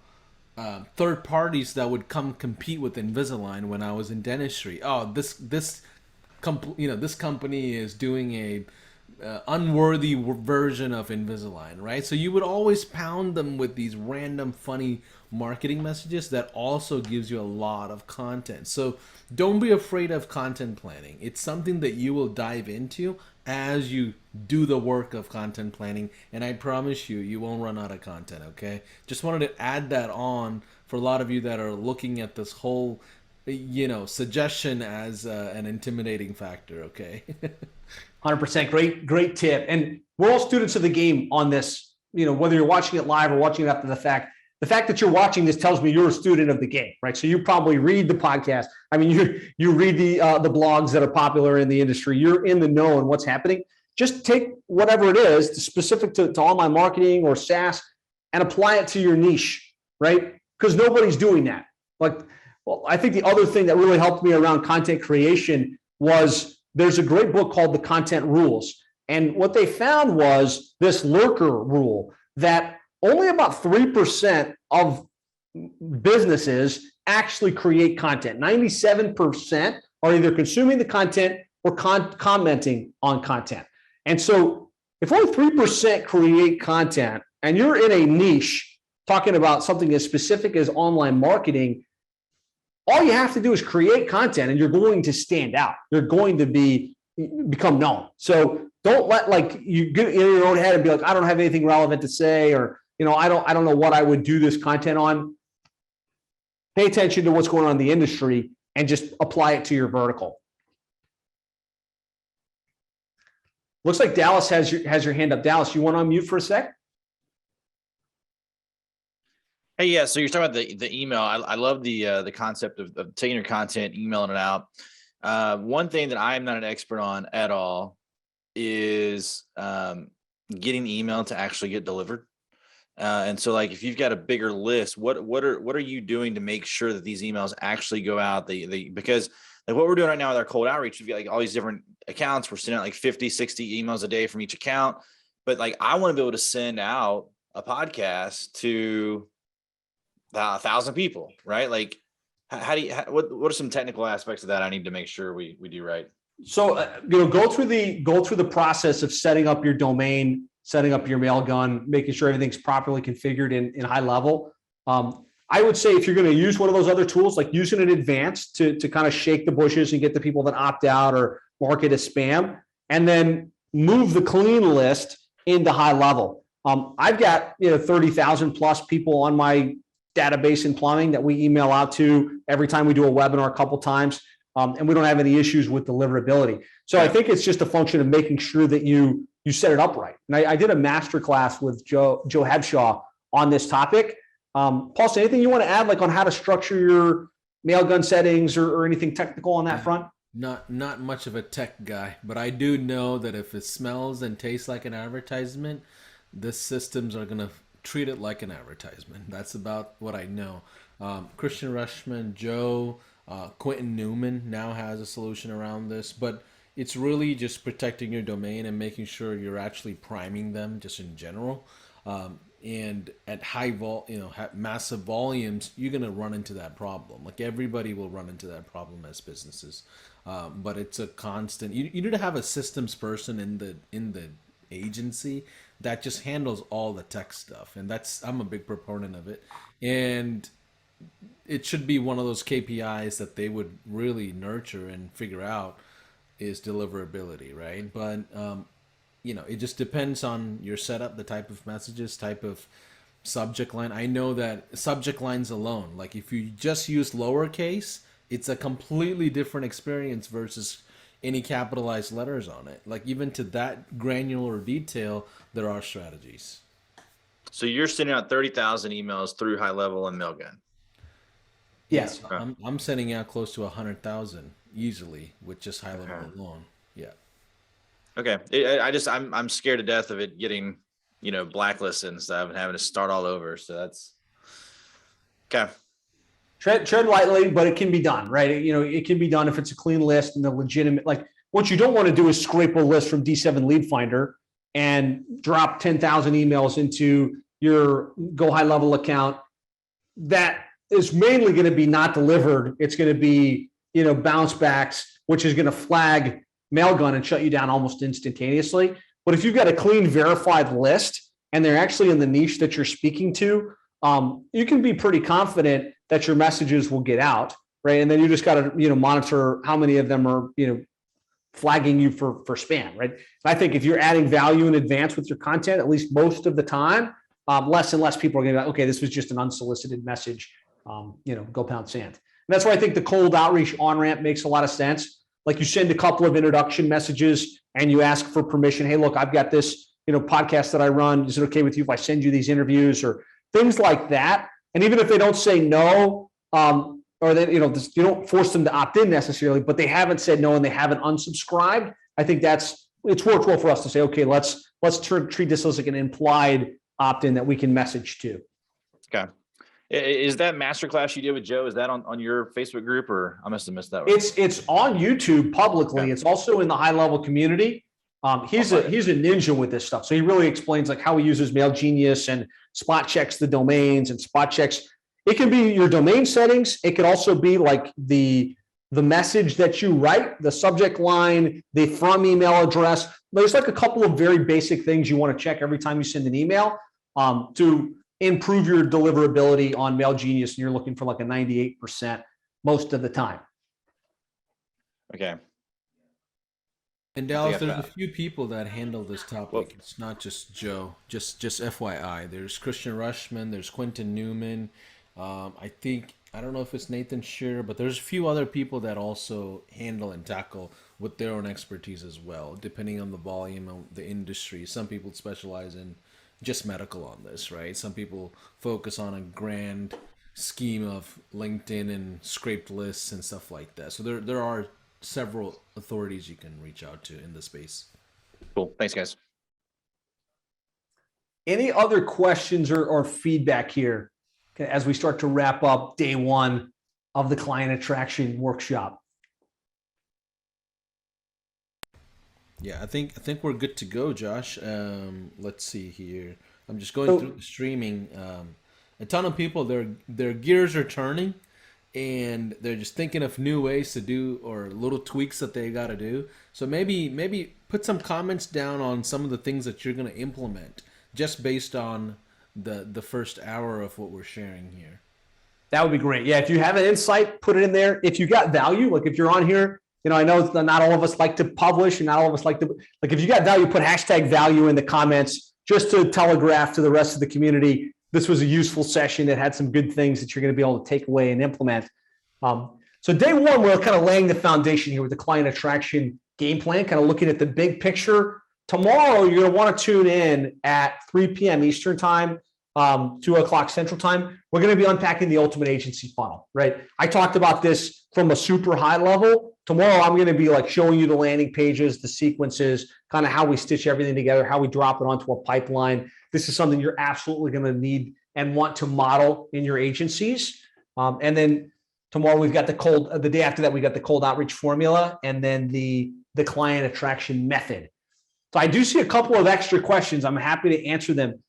third parties that would come compete with Invisalign when I was in dentistry. Oh, this company is doing a unworthy version of Invisalign, right? So you would always pound them with these random funny marketing messages that also gives you a lot of content. So don't be afraid of content planning. It's something that you will dive into as you do the work of content planning, and I promise you won't run out of content. Okay, just wanted to add that on for a lot of you that are looking at this whole suggestion as an intimidating factor. Okay. 100%. Great tip. And we're all students of the game on this, whether you're watching it live or watching it after the fact that you're watching this tells me you're a student of the game, right? So you probably read the podcast. I mean, you read the blogs that are popular in the industry. You're in the know on what's happening. Just take whatever it is specific to online marketing or SaaS and apply it to your niche. right? Because nobody's doing that. Like, well, I think the other thing that really helped me around content creation was there's a great book called The Content Rules. And what they found was this lurker rule that only about 3% of businesses actually create content. 97% are either consuming the content or commenting on content. And so if only 3% create content and you're in a niche talking about something as specific as online marketing, all you have to do is create content and you're going to stand out. You're going to become known. So don't let like you get in your own head and be like, I don't have anything relevant to say, or I don't know what I would do this content on. Pay attention to what's going on in the industry and just apply it to your vertical. Looks like Dallas has your hand up. Dallas, you want to unmute for a sec? Hey, yeah. So you're talking about the email. I love the concept of taking your content, emailing it out. One thing that I'm not an expert on at all is getting the email to actually get delivered. And so, like, if you've got a bigger list, what are you doing to make sure that these emails actually go out? Because like what we're doing right now with our cold outreach, we've got like all these different accounts. We're sending out like 50, 60 emails a day from each account. But like, I want to be able to send out a podcast to 1,000 people, right? Like, what are some technical aspects of that I need to make sure we do right? So, go through the process of setting up your domain, setting up your Mailgun, making sure everything's properly configured in high level. I would say if you're going to use one of those other tools, like use it in advance to kind of shake the bushes and get the people that opt out or mark it as spam, and then move the clean list into high level. I've got 30,000 plus people on my database in plumbing that we email out to every time we do a webinar a couple times, and we don't have any issues with deliverability. So I think it's just a function of making sure that you set it up right. And I did a masterclass with Joe Hebshaw on this topic. Paulson, anything you want to add, like on how to structure your Mailgun settings or anything technical on that front? Not much of a tech guy, but I do know that if it smells and tastes like an advertisement, the systems are going to treat it like an advertisement. That's about what I know. Christian Rushman, Joe, Quentin Newman now has a solution around this, but it's really just protecting your domain and making sure you're actually priming them just in general. And at massive volumes, you're going to run into that problem. Like everybody will run into that problem as businesses. But it's a constant, you need to have a systems person in the agency that just handles all the tech stuff. And I'm a big proponent of it. And it should be one of those KPIs that they would really nurture and figure out is deliverability, right? But, it just depends on your setup, the type of messages, type of subject line. I know that subject lines alone, like if you just use lowercase, it's a completely different experience versus any capitalized letters on it. Like even to that granular detail, there are strategies. So you're sending out 30,000 emails through High Level and Mailgun. Yes. I'm sending out close to 100,000 easily with just High Level alone. Yeah. Okay. I'm scared to death of it getting, blacklisted and stuff and having to start all over. So that's okay. Tread lightly, but it can be done, right? It can be done if it's a clean list and the legitimate, like what you don't want to do is scrape a list from D7 Lead Finder and drop 10,000 emails into your Go High Level account. That is mainly going to be not delivered. It's going to be, bounce backs, which is going to flag Mailgun and shut you down almost instantaneously. But if you've got a clean verified list and they're actually in the niche that you're speaking to, you can be pretty confident that your messages will get out, right? And then you just got to, monitor how many of them are, flagging you for spam, right? And I think if you're adding value in advance with your content, at least most of the time, less and less people are going to be like, okay, this was just an unsolicited message, go pound sand. And that's why I think the cold outreach on-ramp makes a lot of sense. Like you send a couple of introduction messages and you ask for permission. Hey, look, I've got this, podcast that I run. Is it okay with you if I send you these interviews or things like that? And even if they don't say no, or that, you don't force them to opt in necessarily, but they haven't said no and they haven't unsubscribed. I think it's worked well for us to say, okay, let's treat this as like an implied opt-in that we can message to. Okay. Is that masterclass you did with Joe? Is that on your Facebook group, or I must have missed that one? It's on YouTube publicly. Okay. It's also in the high level community. He's a ninja with this stuff. So he really explains like how he uses Mail Genius and spot checks the domains and spot checks. It can be your domain settings. It could also be like the message that you write, the subject line, the from email address. There's like a couple of very basic things you want to check every time you send an email to improve your deliverability on Mail Genius. And you're looking for like a 98% most of the time. Okay. And Dallas, there's a few people that handle this topic. Well, it's not just Joe. Just FYI. There's Christian Rushman. There's Quentin Newman. I don't know if it's Nathan Shearer, but there's a few other people that also handle and tackle with their own expertise as well, depending on the volume of the industry. Some people specialize in just medical on this, right? Some people focus on a grand scheme of LinkedIn and scraped lists and stuff like that. So there are several authorities you can reach out to in the space. Cool. Thanks, guys. Any other questions or feedback here as we start to wrap up day one of the client attraction workshop? Yeah, I think we're good to go, Josh. Let's see here. I'm just going through the streaming. A ton of people, their gears are turning, and they're just thinking of new ways to do or little tweaks that they got to do. So maybe put some comments down on some of the things that you're going to implement just based on the first hour of what we're sharing here. That would be great. Yeah, if you have an insight, put it in there. If you got value, like if you're on here, I know not all of us like to publish and not all of us like to, like if you got value, put #value in the comments just to telegraph to the rest of the community. This was a useful session. It had some good things that you're going to be able to take away and implement. So day one, we're kind of laying the foundation here with the client attraction game plan, kind of looking at the big picture. Tomorrow, you're going to want to tune in at 3 p.m. Eastern time, 2 o'clock Central time. We're going to be unpacking the ultimate agency funnel, right? I talked about this from a super high level. Tomorrow, I'm going to be like showing you the landing pages, the sequences, kind of how we stitch everything together, how we drop it onto a pipeline. This is something you're absolutely going to need and want to model in your agencies. And then tomorrow we've got the day after that, we got the cold outreach formula and then the client attraction method. So I do see a couple of extra questions. I'm happy to answer them.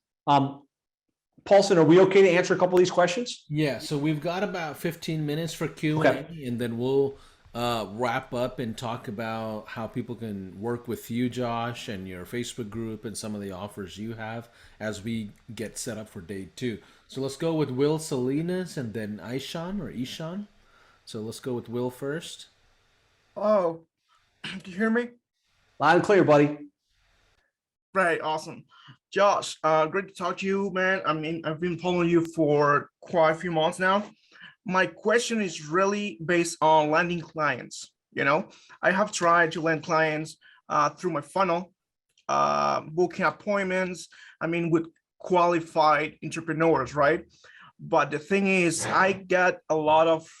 Paulson, are we okay to answer a couple of these questions? Yeah, so we've got about 15 minutes for Q&A, okay. And then we'll wrap up and talk about how people can work with you, Josh, and your Facebook group and some of the offers you have as we get set up for day two. So let's go with Will Salinas and then Ishan. So let's go with Will first. Oh, can you hear me? Loud and clear, buddy. Right, awesome. Josh, great to talk to you, man. I mean, I've been following you for quite a few months now. My question is really based on landing clients. I have tried to land clients through my funnel, booking appointments, with qualified entrepreneurs, right? But the thing is, I get a lot of,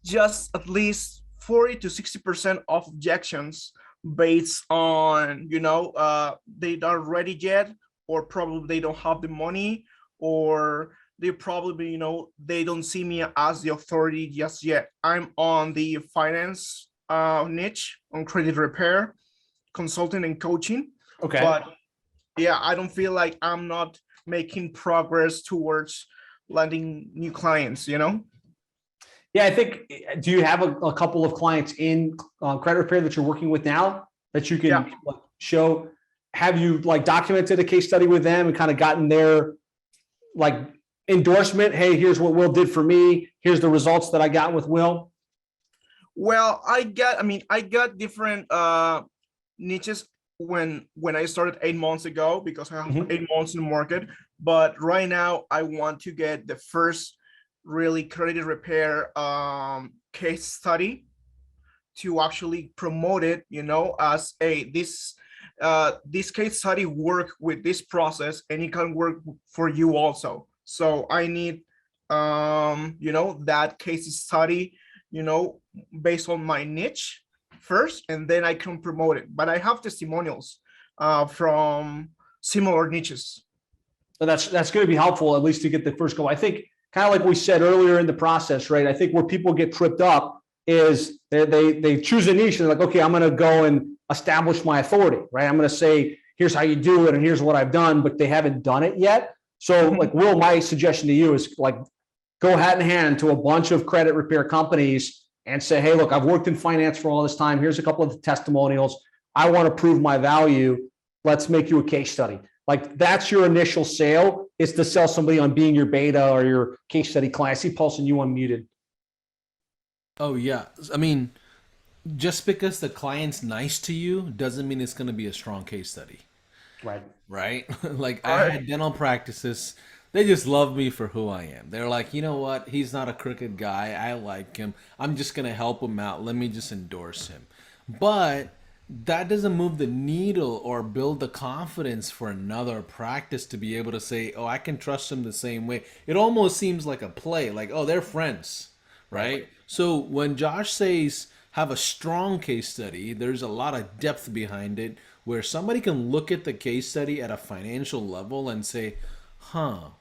just at least 40 to 60% of objections based on, they aren't ready yet, or probably they don't have the money, or they probably, they don't see me as the authority just yet. I'm on the finance niche on credit repair, consulting and coaching. Okay. But yeah, I don't feel like I'm not making progress towards landing new clients, Yeah, I think, do you have a couple of clients in credit repair that you're working with now that you can show? Have you documented a case study with them and kind of gotten their endorsement? Hey, here's what Will did for me. Here's the results that I got with Will. Well, I got different niches when I started 8 months ago, because I have 8 months in the market. But right now I want to get the first really credit repair case study to actually promote it, as this case study work with this process and it can work for you also. So I need that case study, based on my niche first, and then I can promote it. But I have testimonials from similar niches. So that's going to be helpful, at least to get the first go. I think kind of like we said earlier in the process, right? I think where people get tripped up is they choose a niche and they're like, okay, I'm going to go and establish my authority, right? I'm going to say, here's how you do it and here's what I've done, but they haven't done it yet. So like, Will, my suggestion to you is like, go hat in hand to a bunch of credit repair companies and say, hey, look, I've worked in finance for all this time. Here's a couple of the testimonials. I want to prove my value. Let's make you a case study. Like that's your initial sale, is to sell somebody on being your beta or your case study client. I see Paulson, you unmuted. Oh yeah. I mean, just because the client's nice to you doesn't mean it's going to be a strong case study. Right. Right? Like I had dental practices, they just love me for who I am. They're like, you know what? He's not a crooked guy. I like him. I'm just going to help him out. Let me just endorse him. But that doesn't move the needle or build the confidence for another practice to be able to say, oh, I can trust him the same way. It almost seems like a play, like, oh, they're friends, right? So when Josh says have a strong case study, there's a lot of depth behind it where somebody can look at the case study at a financial level and say,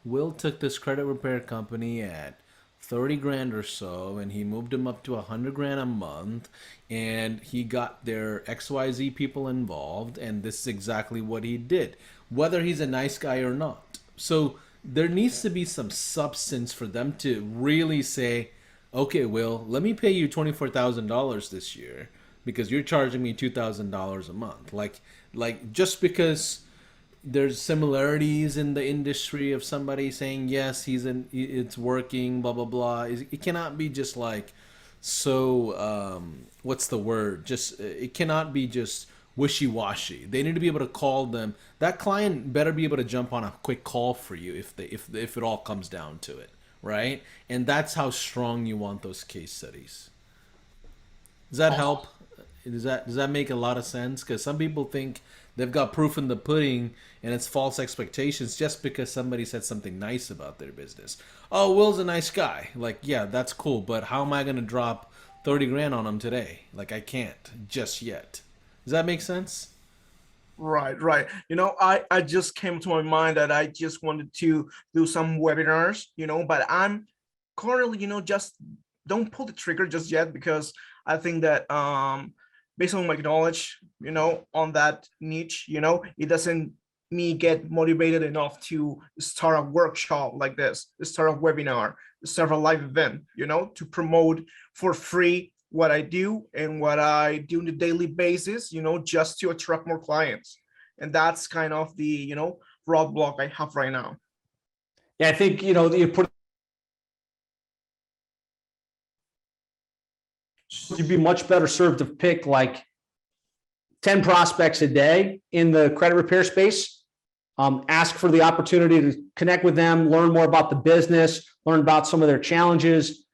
Will took this credit repair company at 30 grand or so, and he moved them up to 100 grand a month, and he got their XYZ people involved, and this is exactly what he did, whether he's a nice guy or not. So there needs to be some substance for them to really say, okay, Will, let me pay you $24,000 this year because you're charging me $2,000 a month. Like just because there's similarities in the industry of somebody saying yes, it's working, blah blah blah. It cannot be just like so. What's the word? Just it cannot be just wishy-washy. They need to be able to call them. That client better be able to jump on a quick call for you if it all comes down to it, right? And that's how strong you want those case studies. Does that help? Does that make a lot of sense? Because some people think they've got proof in the pudding and it's false expectations just because somebody said something nice about their business. Oh, Will's a nice guy. Like, yeah, that's cool, but how am I going to drop 30 grand on him today? Like, I can't just yet. Does that make sense? Right. I just came to my mind that I just wanted to do some webinars, but I'm currently, just don't pull the trigger just yet because I think that based on my knowledge, on that niche, it doesn't me get motivated enough to start a workshop like this, start a webinar, start a live event, to promote for free what I do and what I do on a daily basis, just to attract more clients. And that's kind of the, roadblock I have right now. Yeah, I think, you put you'd be much better served to pick like 10 prospects a day in the credit repair space. Ask for the opportunity to connect with them, learn more about the business, learn about some of their challenges,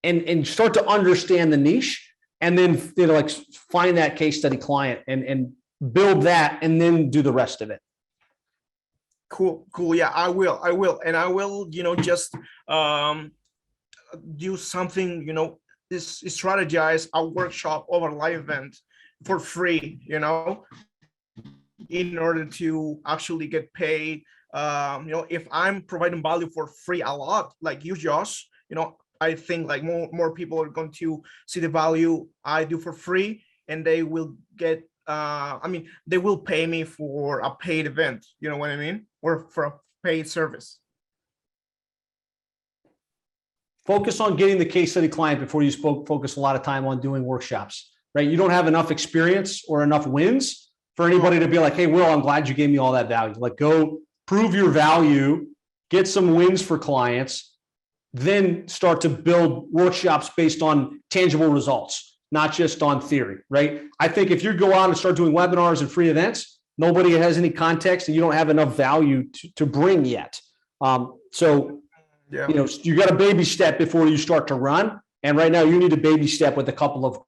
and start to understand the niche, and then like find that case study client and build that, and then do the rest of it. Cool. Yeah, I will. And I will, just do something, strategize a workshop or a live event for free, in order to actually get paid. If I'm providing value for free a lot, like you, Josh, I think like more people are going to see the value I do for free, and they will get, they will pay me for a paid event, you know what I mean? Or for a paid service. Focus on getting the case study client before you focus a lot of time on doing workshops, right? You don't have enough experience or enough wins for anybody to be like, hey, Will, I'm glad you gave me all that value. Like, go prove your value, get some wins for clients, then start to build workshops based on tangible results, not just on theory, right? I think if you go out and start doing webinars and free events, nobody has any context and you don't have enough value to bring yet. You got a baby step before you start to run. And right now you need a baby step with a couple of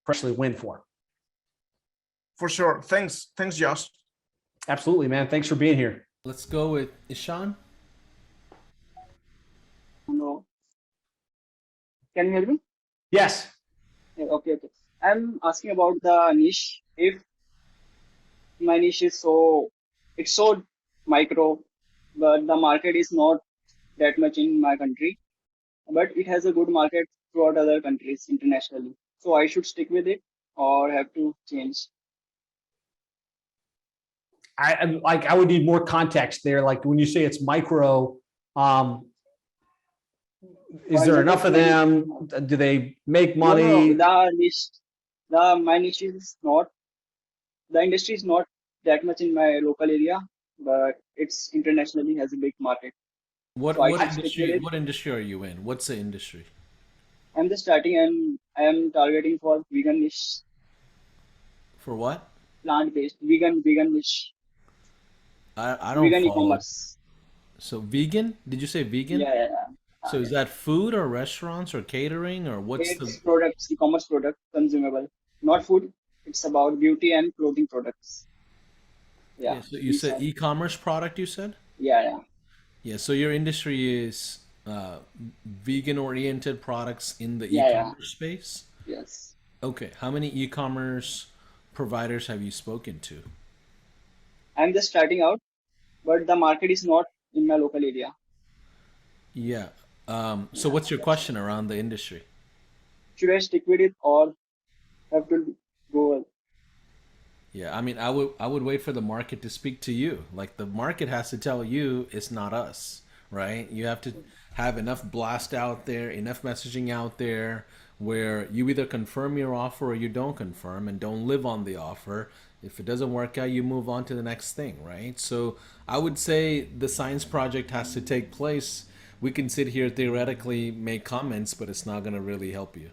actually win for. For sure. Thanks, Josh. Absolutely, man. Thanks for being here. Let's go with Ishan. No. Can you hear me? Yes. Yeah, okay. I'm asking about the niche. If my niche is so micro, but the market is not that much in my country. But it has a good market throughout other countries internationally. So I should stick with it or have to change. I would need more context there. Like when you say it's micro, is there enough of them? Do they make No, no, money? my niche is not, the industry is not that much in my local area, but it's internationally has a big market. What So I what should stick with industry it. what industry are you in? What's the industry? I'm just starting and I am targeting for vegan niche, For what? plant-based, vegan niche, I don't vegan follow. e-commerce. So vegan? Did you say vegan? Yeah, yeah, yeah. So is that food or restaurants or catering or what's the? It's products, e-commerce product, consumable, not food. It's about beauty and clothing products. Yeah, Yeah, so you these said are. e-commerce product, you said? Yeah, yeah, Yeah, so your industry is vegan oriented products in the yeah, yeah. e-commerce space? Yes. Okay, how many e-commerce providers have you spoken to? I'm just starting out, but the market is not in my local area. Yeah. So Yeah, what's your that's why. question around the industry? Should I stick with it or have to go? Yeah, I mean, I would wait for the market to speak to you. Like the market has to tell you it's not us, right? You have to have enough blast out there, enough messaging out there where you either confirm your offer or you don't confirm and don't live on the offer. If it doesn't work out, you move on to the next thing, right? So I would say the science project has to take place. We can sit here theoretically make comments, but it's not going to really help you.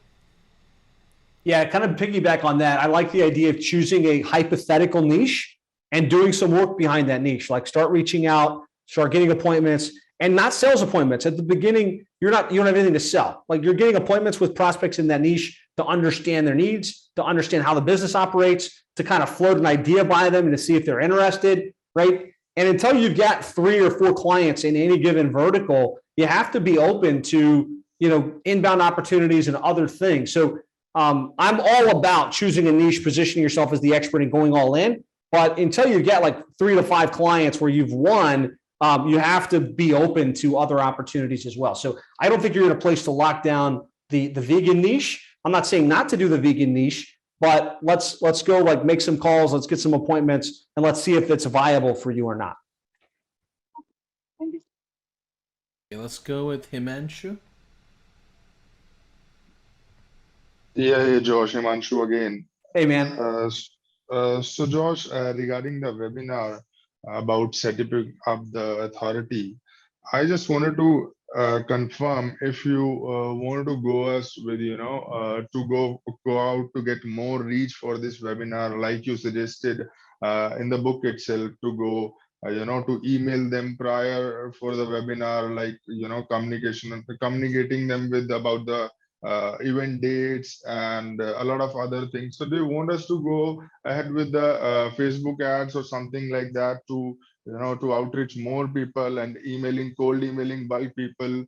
Yeah, kind of piggyback on that. I like the idea of choosing a hypothetical niche and doing some work behind that niche. Like start reaching out, start getting appointments, and not sales appointments. At the beginning, you don't have anything to sell. Like you're getting appointments with prospects in that niche to understand their needs, to understand how the business operates, to kind of float an idea by them and to see if they're interested, right? And until you've got 3 or 4 clients in any given vertical, you have to be open to, inbound opportunities and other things. So I'm all about choosing a niche, positioning yourself as the expert and going all in. But until you get like 3 to 5 clients where you've won, you have to be open to other opportunities as well. So I don't think you're in a place to lock down the vegan niche. I'm not saying not to do the vegan niche, but let's go like make some calls, let's get some appointments, and let's see if it's viable for you or not. Thank you. Okay, let's go with Himanshu. Yeah, hey Josh, Himanshu again. Hey man. So Josh, regarding the webinar about setting up the authority, I just wanted to confirm if you wanted to go us with, to go out to get more reach for this webinar, like you suggested in the book itself, to go, to email them prior for the webinar, like, communicating them with about the event dates and a lot of other things. So do you want us to go ahead with the Facebook ads or something like that to, to outreach more people and cold emailing bulk people,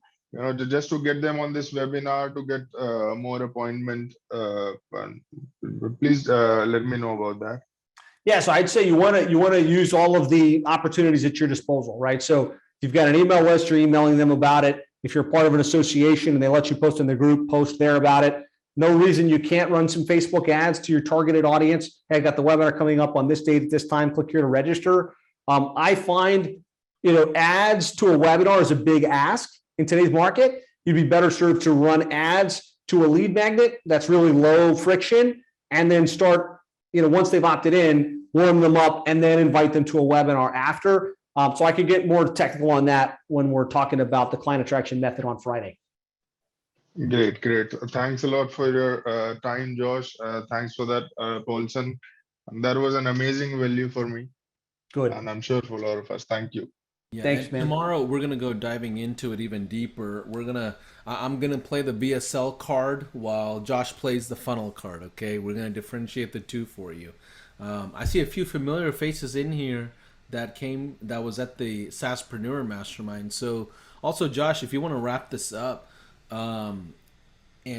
just to get them on this webinar to get more appointment? Please let me know about that. Yeah, so I'd say you want to use all of the opportunities at your disposal, right? So if you've got an email list, you're emailing them about it. If you're part of an association and they let you post in the group, post there about it. No reason you can't run some Facebook ads to your targeted audience. Hey, I got the webinar coming up on this date at this time. Click here to register. I find, ads to a webinar is a big ask in today's market. You'd be better served to run ads to a lead magnet that's really low friction, and then start, once they've opted in, warm them up and then invite them to a webinar after. So I could get more technical on that when we're talking about the client attraction method on Friday. Great. Thanks a lot for your time, Josh. Thanks for that, Paulson. That was an amazing value for me. Good. And I'm sure for a lot of us. Thank you. Yeah, Thanks, man. Tomorrow we're gonna go diving into it even deeper. I'm gonna play the VSL card while Josh plays the funnel card. Okay, we're gonna differentiate the two for you. I see a few familiar faces in here that was at the SaaSpreneur Mastermind. So also, Josh, if you want to wrap this up, and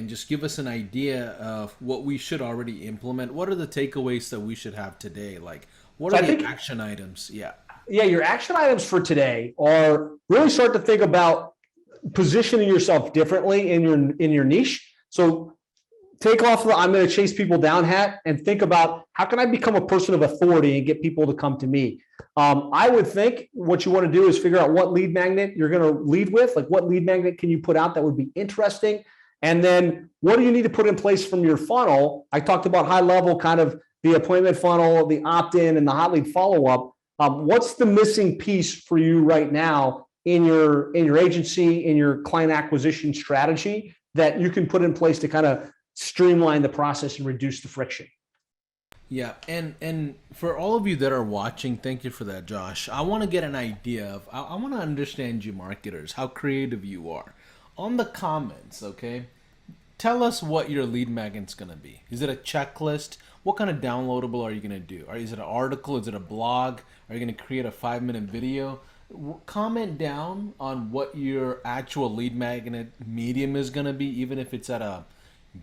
just give us an idea of what we should already implement. What are the takeaways that we should have today? Like, what are the action items? Yeah. your action items for today are really start to think about positioning yourself differently in your niche. So take off the I'm going to chase people down hat and think about how can I become a person of authority and get people to come to me. I would think what you want to do is figure out what lead magnet you're going to lead with, like what lead magnet can you put out that would be interesting, and then what do you need to put in place from your funnel. I talked about high level, kind of the appointment funnel, the opt-in, and the hot lead follow-up. What's the missing piece for you right now in your agency, in your client acquisition strategy that you can put in place to kind of streamline the process and reduce the friction? Yeah, and for all of you that are watching, thank you for that, Josh. I want to get an idea of, I want to understand you marketers, how creative you are. On the comments, okay, tell us what your lead magnet's going to be. Is it a checklist? What kind of downloadable are you going to do? Or is it an article? Is it a blog? Are you going to create a 5-minute video? Comment down on what your actual lead magnet medium is going to be, even if it's at a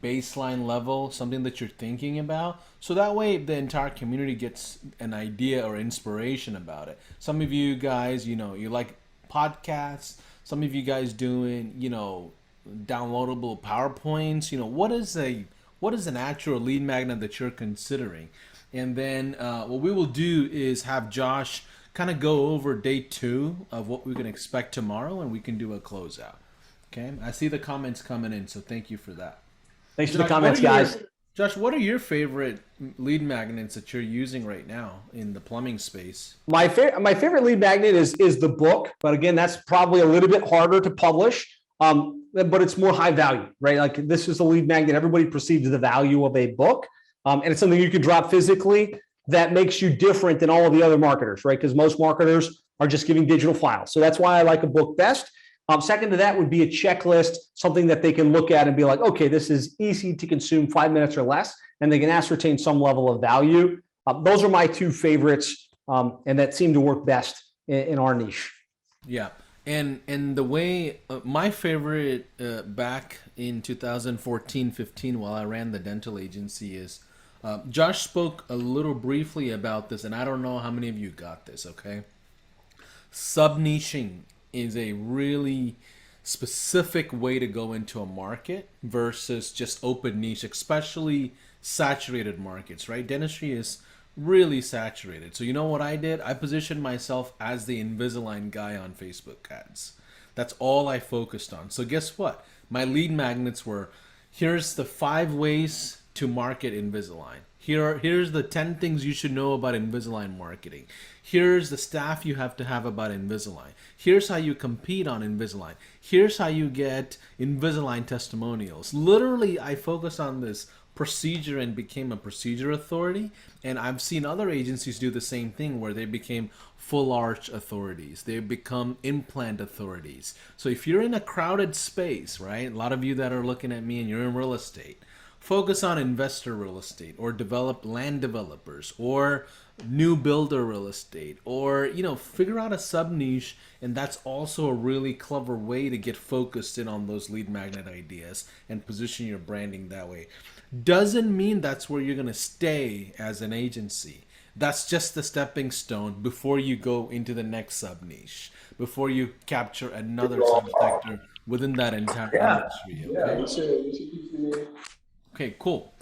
baseline level, something that you're thinking about, so that way the entire community gets an idea or inspiration about it. Some of you guys, you like podcasts. Some of you guys doing, downloadable PowerPoints. What is an actual lead magnet that you're considering? And then what we will do is have Josh kind of go over day 2 of what we can expect tomorrow, and we can do a closeout. Okay, I see the comments coming in, so thank you for that. Thanks for the comments, guys. Josh, what are your favorite lead magnets that you're using right now in the plumbing space? My favorite lead magnet is the book, but again, that's probably a little bit harder to publish, but it's more high value, right? Like this is a lead magnet. Everybody perceives the value of a book, and it's something you can drop physically that makes you different than all of the other marketers, right? Because most marketers are just giving digital files. So that's why I like a book best. Second to that would be a checklist, something that they can look at and be like, okay, this is easy to consume, 5 minutes or less, and they can ascertain some level of value. Those are my 2 favorites, and that seem to work best in our niche. Yeah, and the way my favorite back in 2014-15 while I ran the dental agency is, Josh spoke a little briefly about this, and I don't know how many of you got this, okay? Sub-niching is a really specific way to go into a market versus just open niche, especially saturated markets, right? Dentistry is really saturated. So you know what I did? I positioned myself as the Invisalign guy on Facebook ads. That's all I focused on. So guess what? My lead magnets were, here's the 5 ways to market Invisalign. Here's the 10 things you should know about Invisalign marketing. Here's the staff you have to have about Invisalign. Here's how you compete on Invisalign. Here's how you get Invisalign testimonials. Literally, I focused on this procedure and became a procedure authority. And I've seen other agencies do the same thing where they became full arch authorities. They become implant authorities. So if you're in a crowded space, right? A lot of you that are looking at me and you're in real estate, focus on investor real estate or develop land developers or new builder real estate, or figure out a sub niche. And that's also a really clever way to get focused in on those lead magnet ideas and position your branding that way. Doesn't mean that's where you're going to stay as an agency. That's just the stepping stone before you go into the next sub niche, before you capture another subsector within that entire industry. Okay? Okay, cool.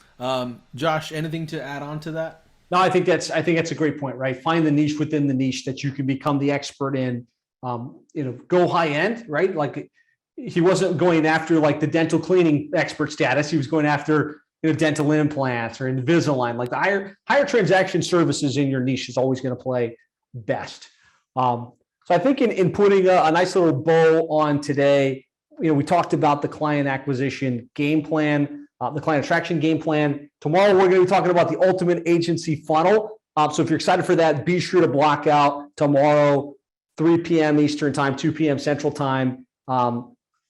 Josh, anything to add on to that? No, I think that's a great point, right? Find the niche within the niche that you can become the expert in. Go high end, right? Like he wasn't going after like the dental cleaning expert status. He was going after dental implants or Invisalign. Like the higher transaction services in your niche is always going to play best. So I think in putting a nice little bow on today, we talked about the client acquisition game plan, the client attraction game plan. Tomorrow, we're going to be talking about the ultimate agency funnel. So if you're excited for that, be sure to block out tomorrow, 3 p.m. Eastern time, 2 p.m. Central time.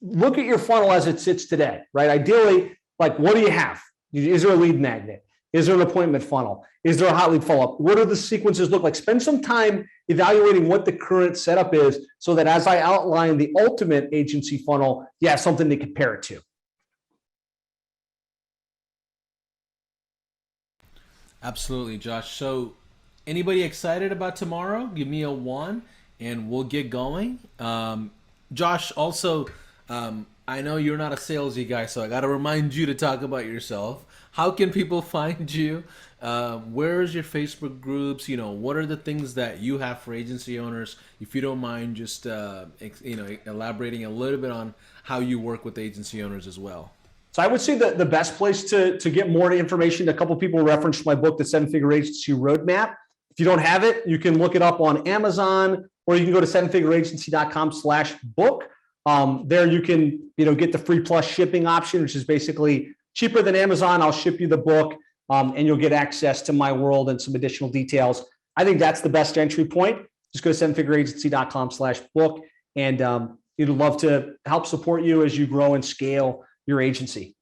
Look at your funnel as it sits today, right? Ideally, like what do you have? Is there a lead magnet? Is there an appointment funnel? Is there a hot lead follow-up? What do the sequences look like? Spend some time evaluating what the current setup is so that as I outline the ultimate agency funnel, you have something to compare it to. Absolutely, Josh. So Anybody excited about tomorrow? Give me a 1 and we'll get going. Josh, also, I know you're not a salesy guy, so I got to remind you to talk about yourself. How can people find you? Where's your Facebook groups? What are the things that you have for agency owners? If you don't mind, just elaborating a little bit on how you work with agency owners as well. So I would say that the best place to get more information, a couple people referenced my book, The 7-Figure Agency Roadmap. If you don't have it, you can look it up on Amazon, or you can go to 7figureagency.com/book. There you can, get the free plus shipping option, which is basically cheaper than Amazon. I'll ship you the book, and you'll get access to my world and some additional details. I think that's the best entry point. Just go to 7figureagency.com/book, and we'd love to help support you as you grow and scale your agency.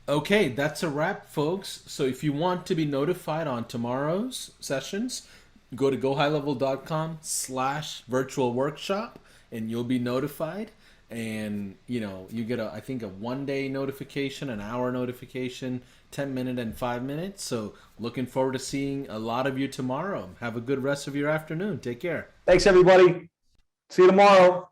Okay, that's a wrap, folks. So if you want to be notified on tomorrow's sessions, go to gohighlevel.com/virtual workshop and you'll be notified. And you get I think a 1-day notification, an hour notification, 10-minute and 5-minute. So looking forward to seeing a lot of you tomorrow. Have a good rest of your afternoon. Take care. Thanks, everybody. See you tomorrow.